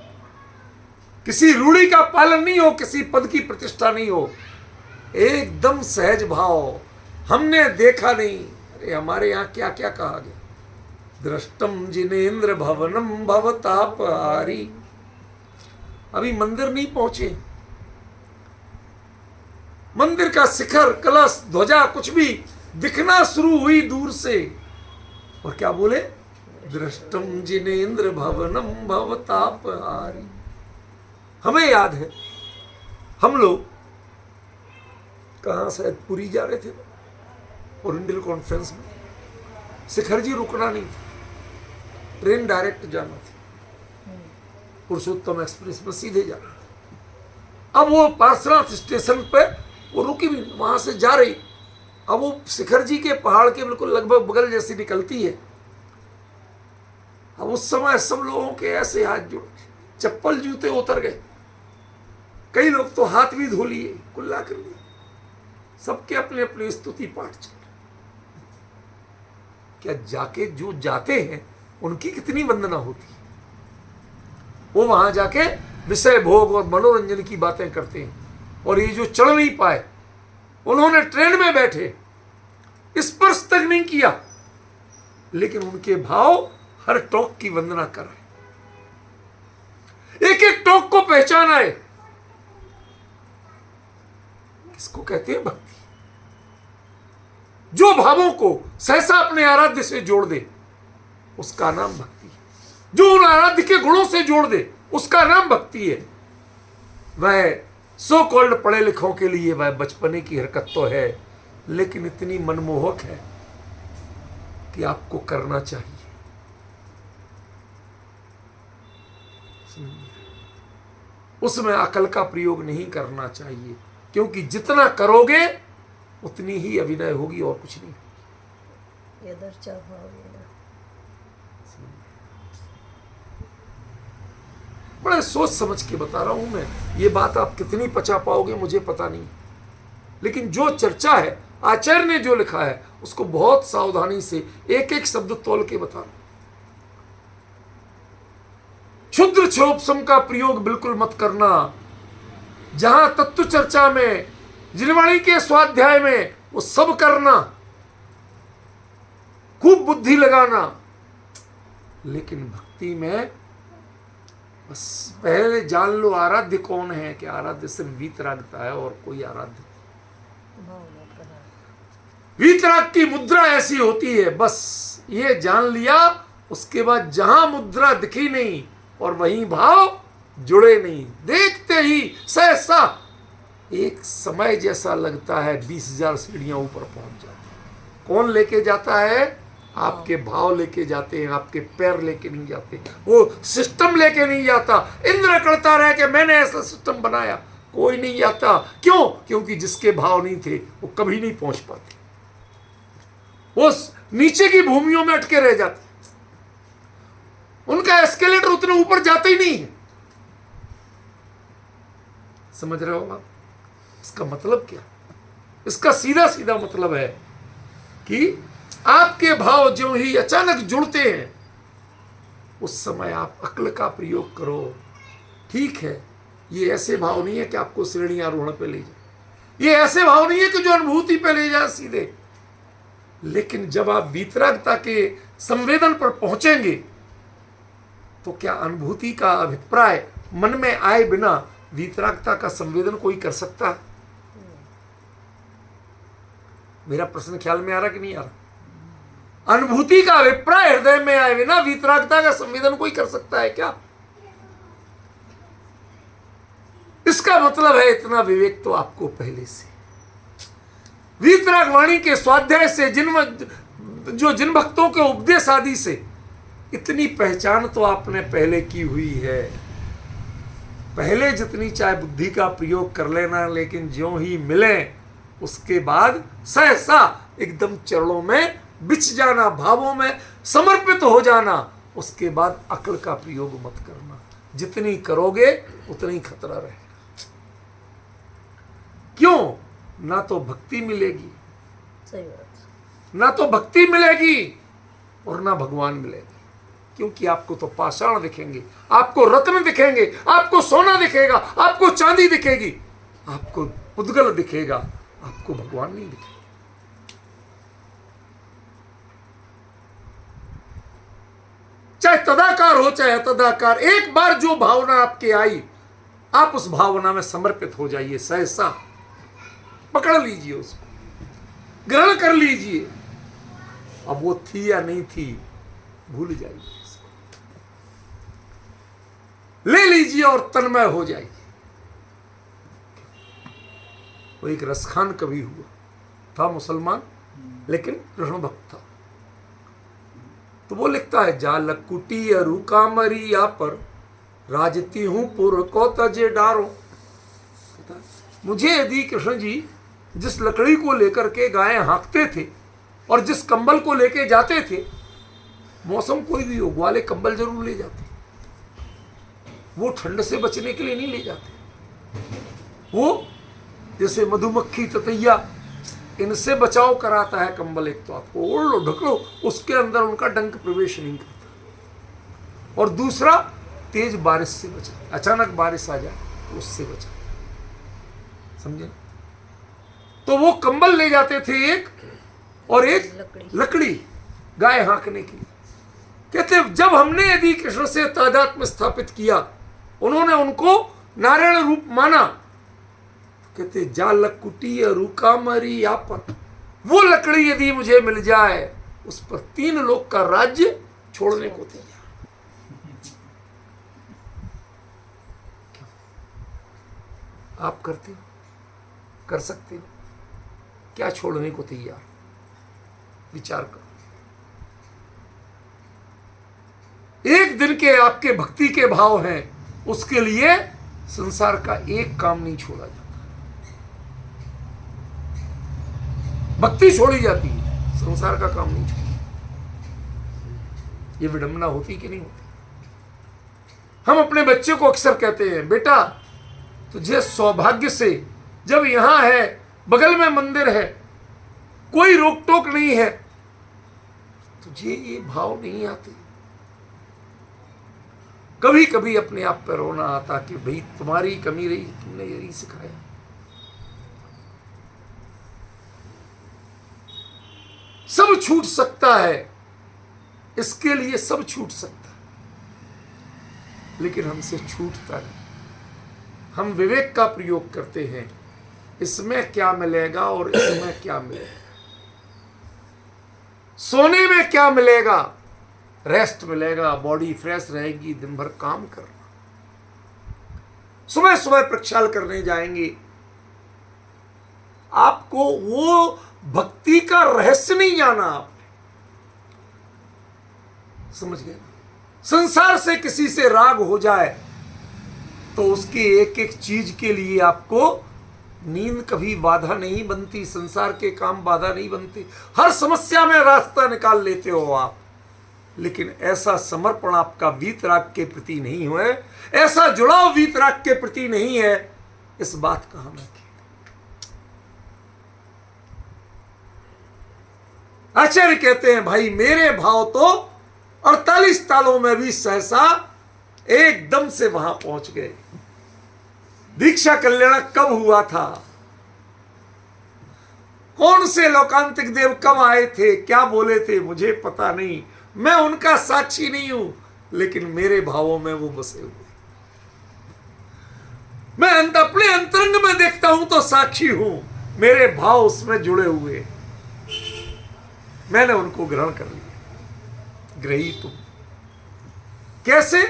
Speaker 1: किसी रूढ़ी का पालन नहीं हो, किसी पद की प्रतिष्ठा नहीं हो, एकदम सहज भाव। हमने देखा नहीं, अरे हमारे यहाँ क्या क्या कहा गया, दृष्टम जिनेन्द्र भवनम भवतापहारी। अभी मंदिर नहीं पहुंचे, मंदिर का शिखर, कलश, ध्वजा कुछ भी दिखना शुरू हुई दूर से, और क्या बोले, दृष्टम जिनेन्द्र भवनम भवतापहारी। हमें याद है, हम लोग कहाँ, शायद पुरी जा रहे थे ओरिएंटल कॉन्फ्रेंस में, शिखर जी रुकना नहीं था, ट्रेन डायरेक्ट जाना थी, पुरुषोत्तम एक्सप्रेस में सीधे जाना था। अब वो पार्श्वनाथ स्टेशन पे वो रुकी भी, वहां से जा रही, अब वो शिखर जी के पहाड़ के बिल्कुल लगभग बगल जैसी निकलती है। अब उस समय सब लोगों के ऐसे हाथ जुड़, चप्पल जूते उतर गए, कई लोग तो हाथ भी धो लिए, कुल्ला कर लिए, सबके अपने अपने स्तुति पाठ चल रहे। क्या जाके जो जाते हैं उनकी कितनी वंदना होती है, वो वहां जाके विषय भोग और मनोरंजन की बातें करते हैं, और ये जो चढ़ नहीं पाए, उन्होंने ट्रेन में बैठे स्पर्श तक नहीं किया, लेकिन उनके भाव हर टोक की वंदना कर रहे, एक एक टोक को पहचाना है। किसको कहते हैं भक्ति? जो भावों को सहसा अपने आराध्य से जोड़ दे उसका नाम भक्ति है, जो उन आराध्य के गुणों से जोड़ दे उसका नाम भक्ति है। वह सो कॉल्ड पढ़े लिखों के लिए वह बचपने की हरकत तो है, लेकिन इतनी मनमोहक है कि आपको करना चाहिए। उसमें अकल का प्रयोग नहीं करना चाहिए, क्योंकि जितना करोगे उतनी ही अभिनय होगी और कुछ नहीं। बड़े सोच समझ के बता रहा हूं मैं, ये बात आप कितनी पचा पाओगे मुझे पता नहीं, लेकिन जो चर्चा है, आचार्य ने जो लिखा है उसको बहुत सावधानी से एक एक शब्द तोल के बता रहा हूं। क्षुद्र क्षोभसम का प्रयोग बिल्कुल मत करना। जहां तत्व चर्चा में, जिनवाणी के स्वाध्याय में, वो सब करना, खूब बुद्धि लगाना, लेकिन भक्ति में बस पहले जान लो आराध्य कौन है, कि आराध्य सिर्फ वीतरागता है और कोई आराध्य। वीतराग की मुद्रा ऐसी होती है, बस ये जान लिया, उसके बाद जहां मुद्रा दिखी नहीं और वहीं भाव जुड़े नहीं, देखते ही सहसा एक समय जैसा लगता है 20,000 सीढ़ियां ऊपर पहुंच जाती है। कौन लेके जाता है? आपके भाव लेके जाते हैं, आपके पैर लेके नहीं जाते, वो सिस्टम लेके नहीं जाता। इंद्र करता रहे कि मैंने ऐसा सिस्टम बनाया, कोई नहीं जाता। क्यों? क्योंकि जिसके भाव नहीं थे वो कभी नहीं पहुंच पाते, वो नीचे की भूमियों में अटके रह जाते, उनका एस्केलेटर उतने ऊपर जाते ही नहीं है। समझ रहे हो आप? इसका मतलब क्या? इसका सीधा सीधा मतलब है कि आपके भाव जो ही अचानक जुड़ते हैं, उस समय आप अक्ल का प्रयोग करो। ठीक है, ये ऐसे भाव नहीं है कि आपको श्रेणियारोहण पे ले जाए, ये ऐसे भाव नहीं है कि जो अनुभूति पे ले जाए सीधे, लेकिन जब आप वीतरागता के संवेदन पर पहुंचेंगे तो क्या अनुभूति का अभिप्राय मन में आए बिना वीतरागता का संवेदन कोई कर सकता है? मेरा प्रश्न ख्याल में आ रहा कि नहीं आ रहा? अनुभूति का अभिप्राय हृदय में आए बिना वीतरागता का संवेदन कोई कर सकता है क्या? इसका मतलब है इतना विवेक तो आपको पहले से, वीतराग वाणी के स्वाध्याय से, जिन भक्तों के उपदेश आदि से इतनी पहचान तो आपने पहले की हुई है। पहले जितनी चाहे बुद्धि का प्रयोग कर लेना, लेकिन ज्यों ही मिले उसके बाद सहसा एकदम चरणों में बिछ जाना, भावों में समर्पित हो जाना। उसके बाद अक्ल का प्रयोग मत करना, जितनी करोगे उतनी खतरा रहेगा। क्यों? ना तो भक्ति मिलेगी,
Speaker 2: सही बात,
Speaker 1: ना तो भक्ति मिलेगी और ना भगवान मिलेगी। क्योंकि आपको तो पाषाण दिखेंगे, आपको रत्न दिखेंगे, आपको सोना दिखेगा, आपको चांदी दिखेगी, आपको उद्गल दिखेगा, आपको भगवान नहीं दिखेगा। चाहे तदाकार हो चाहे तदाकार, एक बार जो भावना आपके आई, आप उस भावना में समर्पित हो जाइए, सहसा पकड़ लीजिए, उसको ग्रहण कर लीजिए। अब वो थी या नहीं थी भूल जाइए, ले लीजिए और तन्मय हो जाइए। वो एक रसखान कवि हुआ था, मुसलमान लेकिन कृष्ण भक्त था। तो वो लिखता है, जालक कुटी अरु कामरिया पर राजती हूं पुर को तजे डारो। मुझे यदि कृष्ण जी जिस लकड़ी को लेकर के गायें हाँकते थे और जिस कंबल को लेके जाते थे, मौसम कोई भी हो, वाले कंबल जरूर ले जाते। वो ठंड से बचने के लिए नहीं ले जाते, वो जैसे मधुमक्खी ततैया इनसे बचाव कराता है कंबल। एक तो आपको ओढ़ लो, ढक लो, उसके अंदर उनका डंक प्रवेश नहीं करता। और दूसरा, तेज बारिश से बचा, अचानक बारिश आ जाए तो उससे बचा, समझे? तो वो कंबल ले जाते थे एक, और एक लकड़ी गाय हाँकने की। कहते जब हमने यदि कृष्ण से तादात्म्य स्थापित किया, उन्होंने उनको नारायण रूप माना, कहते जालक कुटी रुका मरी यापन, वो लकड़ी यदि मुझे मिल जाए, उस पर 3 लोक का राज्य छोड़ने को तैयार। आप करते हो, कर सकते हो? क्या छोड़ने को तैयार? विचार करो। एक दिन के आपके भक्ति के भाव हैं, उसके लिए संसार का एक काम नहीं छोड़ा जाता। भक्ति छोड़ी जाती है, संसार का काम नहीं छोड़ा। ये विडंबना होती कि नहीं होती? हम अपने बच्चे को अक्सर कहते हैं, बेटा तुझे सौभाग्य से जब यहां है, बगल में मंदिर है, कोई रोक टोक नहीं है, तुझे ये भाव नहीं आते। कभी कभी अपने आप पर रोना आता कि भाई तुम्हारी कमी रही, तुमने ये नहीं सिखाया। सब छूट सकता है, इसके लिए सब छूट सकता है, लेकिन हमसे छूटता नहीं। हम विवेक का प्रयोग करते हैं, इसमें क्या मिलेगा और इसमें क्या मिलेगा। सोने में क्या मिलेगा? रेस्ट मिलेगा, बॉडी फ्रेश रहेगी, दिन भर काम करना। सुबह सुबह प्रक्षाल करने जाएंगे, आपको वो भक्ति का रहस्य नहीं जाना आपने, समझ गए? संसार से किसी से राग हो जाए तो उसकी एक एक चीज के लिए आपको नींद कभी बाधा नहीं बनती, संसार के काम बाधा नहीं बनते। हर समस्या में रास्ता निकाल लेते हो आप, लेकिन ऐसा समर्पण आपका वीतराग के प्रति नहीं हुआ, ऐसा जुड़ाव वीतराग के प्रति नहीं है, इस बात का हमें आचार्य कहते हैं, भाई मेरे भाव तो 48 तालों में भी सहसा एकदम से वहां पहुंच गए। दीक्षा कल्याण कब हुआ था? कौन से लोकांतिक देव कब आए थे, क्या बोले थे, मुझे पता नहीं, मैं उनका साक्षी नहीं हूं, लेकिन मेरे भावों में वो बसे हुए। मैं अपने अंतरंग में देखता हूं तो साक्षी हूं, मेरे भाव उसमें जुड़े हुए, मैंने उनको ग्रहण कर लिया। ग्रही तुम कैसे?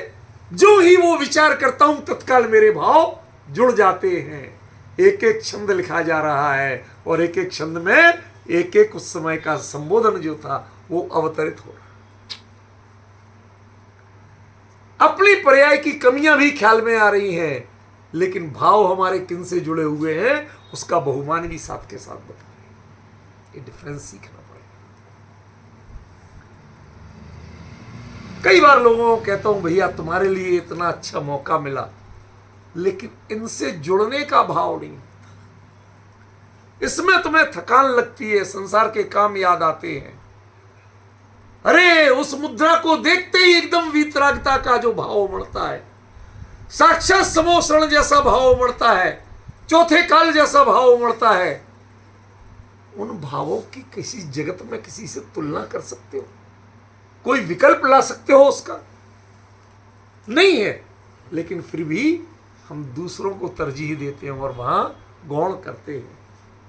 Speaker 1: जो ही वो विचार करता हूं तत्काल मेरे भाव जुड़ जाते हैं। एक एक छंद लिखा जा रहा है और एक एक छंद में एक एक उस समय का संबोधन जो था वो अवतरित हो रहा। अपनी पर्याय की कमियां भी ख्याल में आ रही हैं, लेकिन भाव हमारे किन से जुड़े हुए हैं उसका बहुमान भी साथ के साथ बता रहे हैं। ये डिफरेंस सीखना पड़ेगा। कई बार लोगों को कहता हूं, भैया तुम्हारे लिए इतना अच्छा मौका मिला, लेकिन इनसे जुड़ने का भाव नहीं, इसमें तुम्हें थकान लगती है, संसार के काम याद आते हैं, अरे उस मुद्रा को देखते ही एकदम वीतरागता का जो भाव उमड़ता है, साक्षात समोसरण जैसा भाव उमड़ता है, चौथे काल जैसा भाव उमड़ता है, उन भावों की किसी जगत में किसी से तुलना कर सकते हो? कोई विकल्प ला सकते हो उसका? नहीं है। लेकिन फिर भी हम दूसरों को तरजीह देते हैं और वहां गौण करते हैं।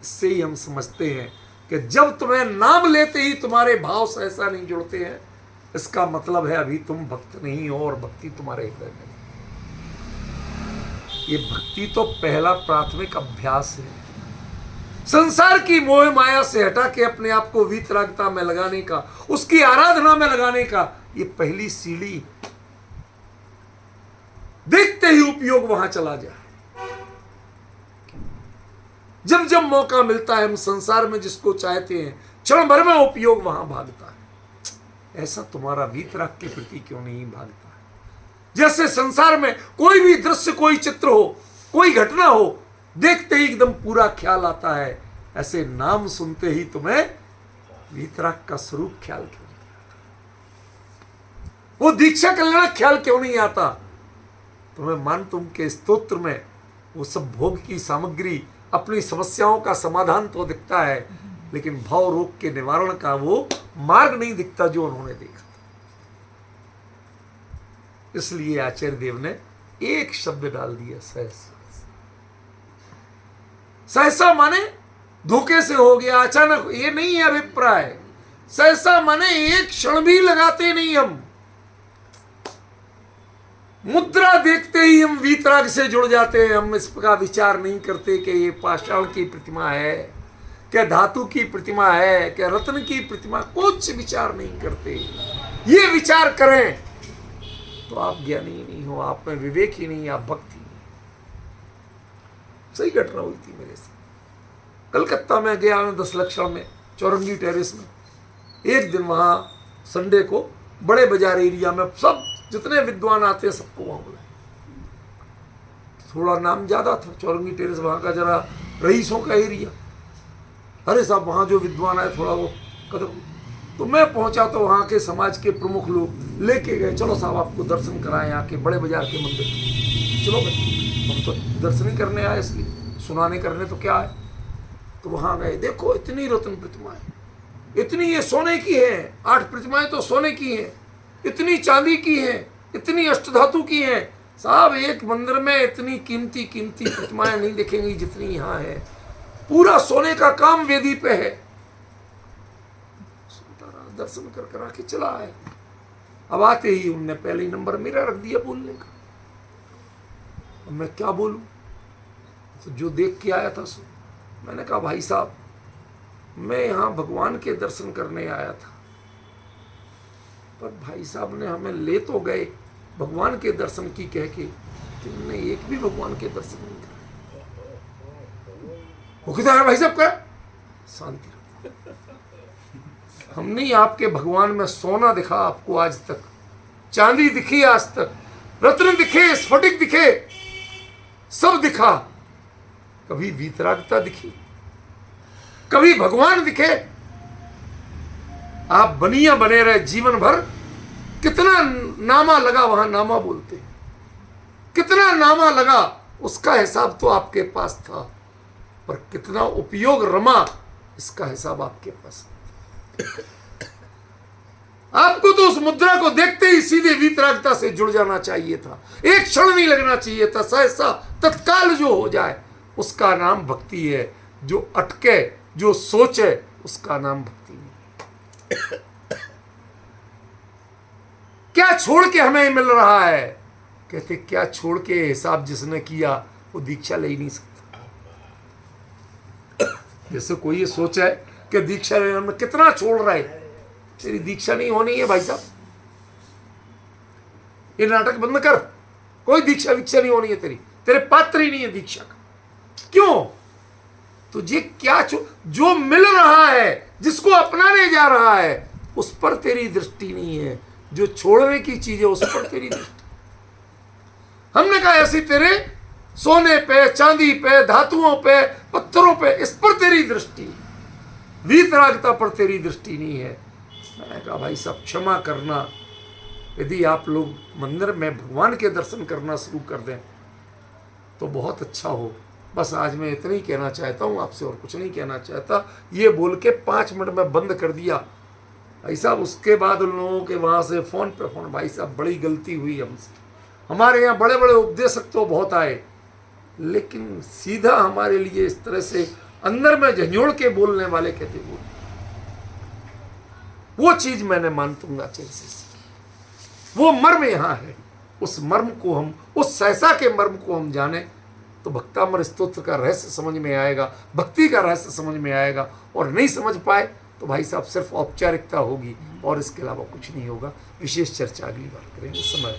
Speaker 1: इससे ही हम समझते हैं कि जब तुम्हें नाम लेते ही तुम्हारे भाव सहसा नहीं जुड़ते हैं, इसका मतलब है अभी तुम भक्त नहीं हो और भक्ति तुम्हारे हृदय में नहीं। ये भक्ति तो पहला प्राथमिक अभ्यास है। संसार की मोह माया से हटा के अपने आप को वीतरागता में लगाने का, उसकी आराधना में लगाने का, ये पहली सीढ़ी। देखते ही उपयोग वहां चला जाए। जब जब मौका मिलता है हम संसार में जिसको चाहते हैं, क्षण भर में उपयोग वहां भागता है। ऐसा तुम्हारा वीतराग के प्रति क्यों नहीं भागता है? जैसे संसार में कोई भी दृश्य, कोई चित्र हो, कोई घटना हो, देखते ही एकदम पूरा ख्याल आता है, ऐसे नाम सुनते ही तुम्हें वीतराग का स्वरूप ख्याल क्यों नहीं आता? वो दीक्षा कर लेना ख्याल क्यों नहीं आता? तुम्हें मान तुम के स्तोत्र में वो सब भोग की सामग्री, अपनी समस्याओं का समाधान तो दिखता है, लेकिन भाव रोग के निवारण का वो मार्ग नहीं दिखता जो उन्होंने देखा था। इसलिए आचार्य देव ने एक शब्द डाल दिया, सहसा। सहसा माने धोखे से हो गया, अचानक, ये नहीं है अभिप्राय। सहसा माने एक क्षण भी लगाते नहीं हम। मुद्रा देखते ही हम वीतराग से जुड़ जाते हैं। हम इसका विचार नहीं करते कि ये पाषाण की प्रतिमा है, क्या धातु की प्रतिमा है, क्या रत्न की प्रतिमा, कुछ विचार नहीं करते। ये विचार करें तो आप ज्ञानी नहीं हो, आप में विवेक ही नहीं, आप भक्ति नहीं। सही घटना हुई थी मेरे साथ। कलकत्ता में गया मैं 10 लक्षण में, चौरंगी टेरेस में। एक दिन वहां संडे को बड़े बाजार एरिया में सब जितने विद्वान आते हैं सबको वहां बुलाया। थोड़ा नाम ज्यादा था चौरंगी टेरेस, वहां का जरा रईसों का एरिया। अरे साहब वहां जो विद्वान आए थोड़ा वो कदम, तो मैं पहुंचा तो वहां के समाज के प्रमुख लोग लेके गए, चलो साहब आपको दर्शन कराएं आके बड़े बाजार के मंदिर। चलो भाई, हम तो दर्शन ही करने आए, इसलिए सुनाने करने तो क्या है। तो वहां गए, देखो इतनी रत्न प्रतिमाएं, इतनी ये सोने की है, 8 प्रतिमाएं तो सोने की हैं, इतनी चांदी की हैं, इतनी अष्टधातु की हैं। साहब एक मंदिर में इतनी कीमती कीमती प्रतिमाएं नहीं दिखेंगी जितनी यहाँ है। पूरा सोने का काम वेदी पे है। सुनता रहा, दर्शन कर करा के चला आए। अब आते ही उनने पहले ही नंबर मेरा रख दिया बोलने का। अब मैं क्या बोलूं, तो जो देख के आया था सो। मैंने कहा भाई साहब मैं यहाँ भगवान के दर्शन करने आया था, पर भाई साहब ने हमें ले तो गए भगवान के दर्शन की कह के, तुमने एक भी भगवान के दर्शन नहीं करे। वो कहता है भाई साहब क्या शांति रखो, हमने आपके भगवान में सोना दिखा आपको आज तक, चांदी दिखी आज तक, रत्न दिखे, स्फटिक दिखे, सब दिखा, कभी वीतरागता दिखी, कभी भगवान दिखे। आप बनिया बने रहे जीवन भर, कितना नामा लगा वहां नामा बोलते, कितना नामा लगा उसका हिसाब तो आपके पास था, पर कितना उपयोग रमा इसका हिसाब आपके पास। आपको तो उस मुद्रा को देखते ही सीधे वीतरागता से जुड़ जाना चाहिए था, एक क्षण नहीं लगना चाहिए था, सहसा तत्काल जो हो जाए उसका नाम भक्ति है। जो अटके, जो सोचे, उसका नाम भक्ति नहीं। क्या छोड़ के हमें मिल रहा है? कहते क्या छोड़ के, हिसाब जिसने किया वो दीक्षा ले ही नहीं सकता। जैसे कोई ये सोचा है कि दीक्षा लेने में कितना छोड़ रहा है, तेरी दीक्षा नहीं होनी है भाई साहब, ये नाटक बंद कर, कोई दीक्षा वीक्षा नहीं होनी है तेरी, तेरे पात्र ही नहीं है दीक्षा का। क्यों? तुझे क्या जो मिल रहा है, जिसको अपनाने जा रहा है, उस पर तेरी दृष्टि नहीं है, जो छोड़ने की चीज है उस पर तेरी दृष्टि। हमने कहा ऐसी तेरे सोने पे, चांदी पे, धातुओं पे, पत्थरों पे, इस पर तेरी दृष्टि, वीतरागता पर तेरी दृष्टि नहीं है। मैंने कहा भाई साहब क्षमा करना, यदि आप लोग मंदिर में भगवान के दर्शन करना शुरू कर दें तो बहुत अच्छा हो। बस आज मैं इतना ही कहना चाहता हूँ आपसे, और कुछ नहीं कहना चाहता। ये बोल के 5 मिनट में बंद कर दिया भाई साहब। उसके बाद उन लोगों के वहाँ से फ़ोन पे फ़ोन, भाई साहब बड़ी गलती हुई हमसे। हमारे यहाँ बड़े बड़े उपदेशक तो बहुत आए, लेकिन सीधा हमारे लिए इस तरह से अंदर में झंझोड़ के बोलने वाले कहते वो चीज़ मैंने मानतुंगाचार्य से सीखी। वो मर्म यहाँ है, उस मर्म को हम, उस सहसा के मर्म को हम जाने तो भक्तामृत स्तोत्र का रहस्य समझ में आएगा, भक्ति का रहस्य समझ में आएगा। और नहीं समझ पाए तो भाई साहब सिर्फ औपचारिकता होगी और इसके अलावा कुछ नहीं होगा। विशेष चर्चा अगली बार करेंगे। समय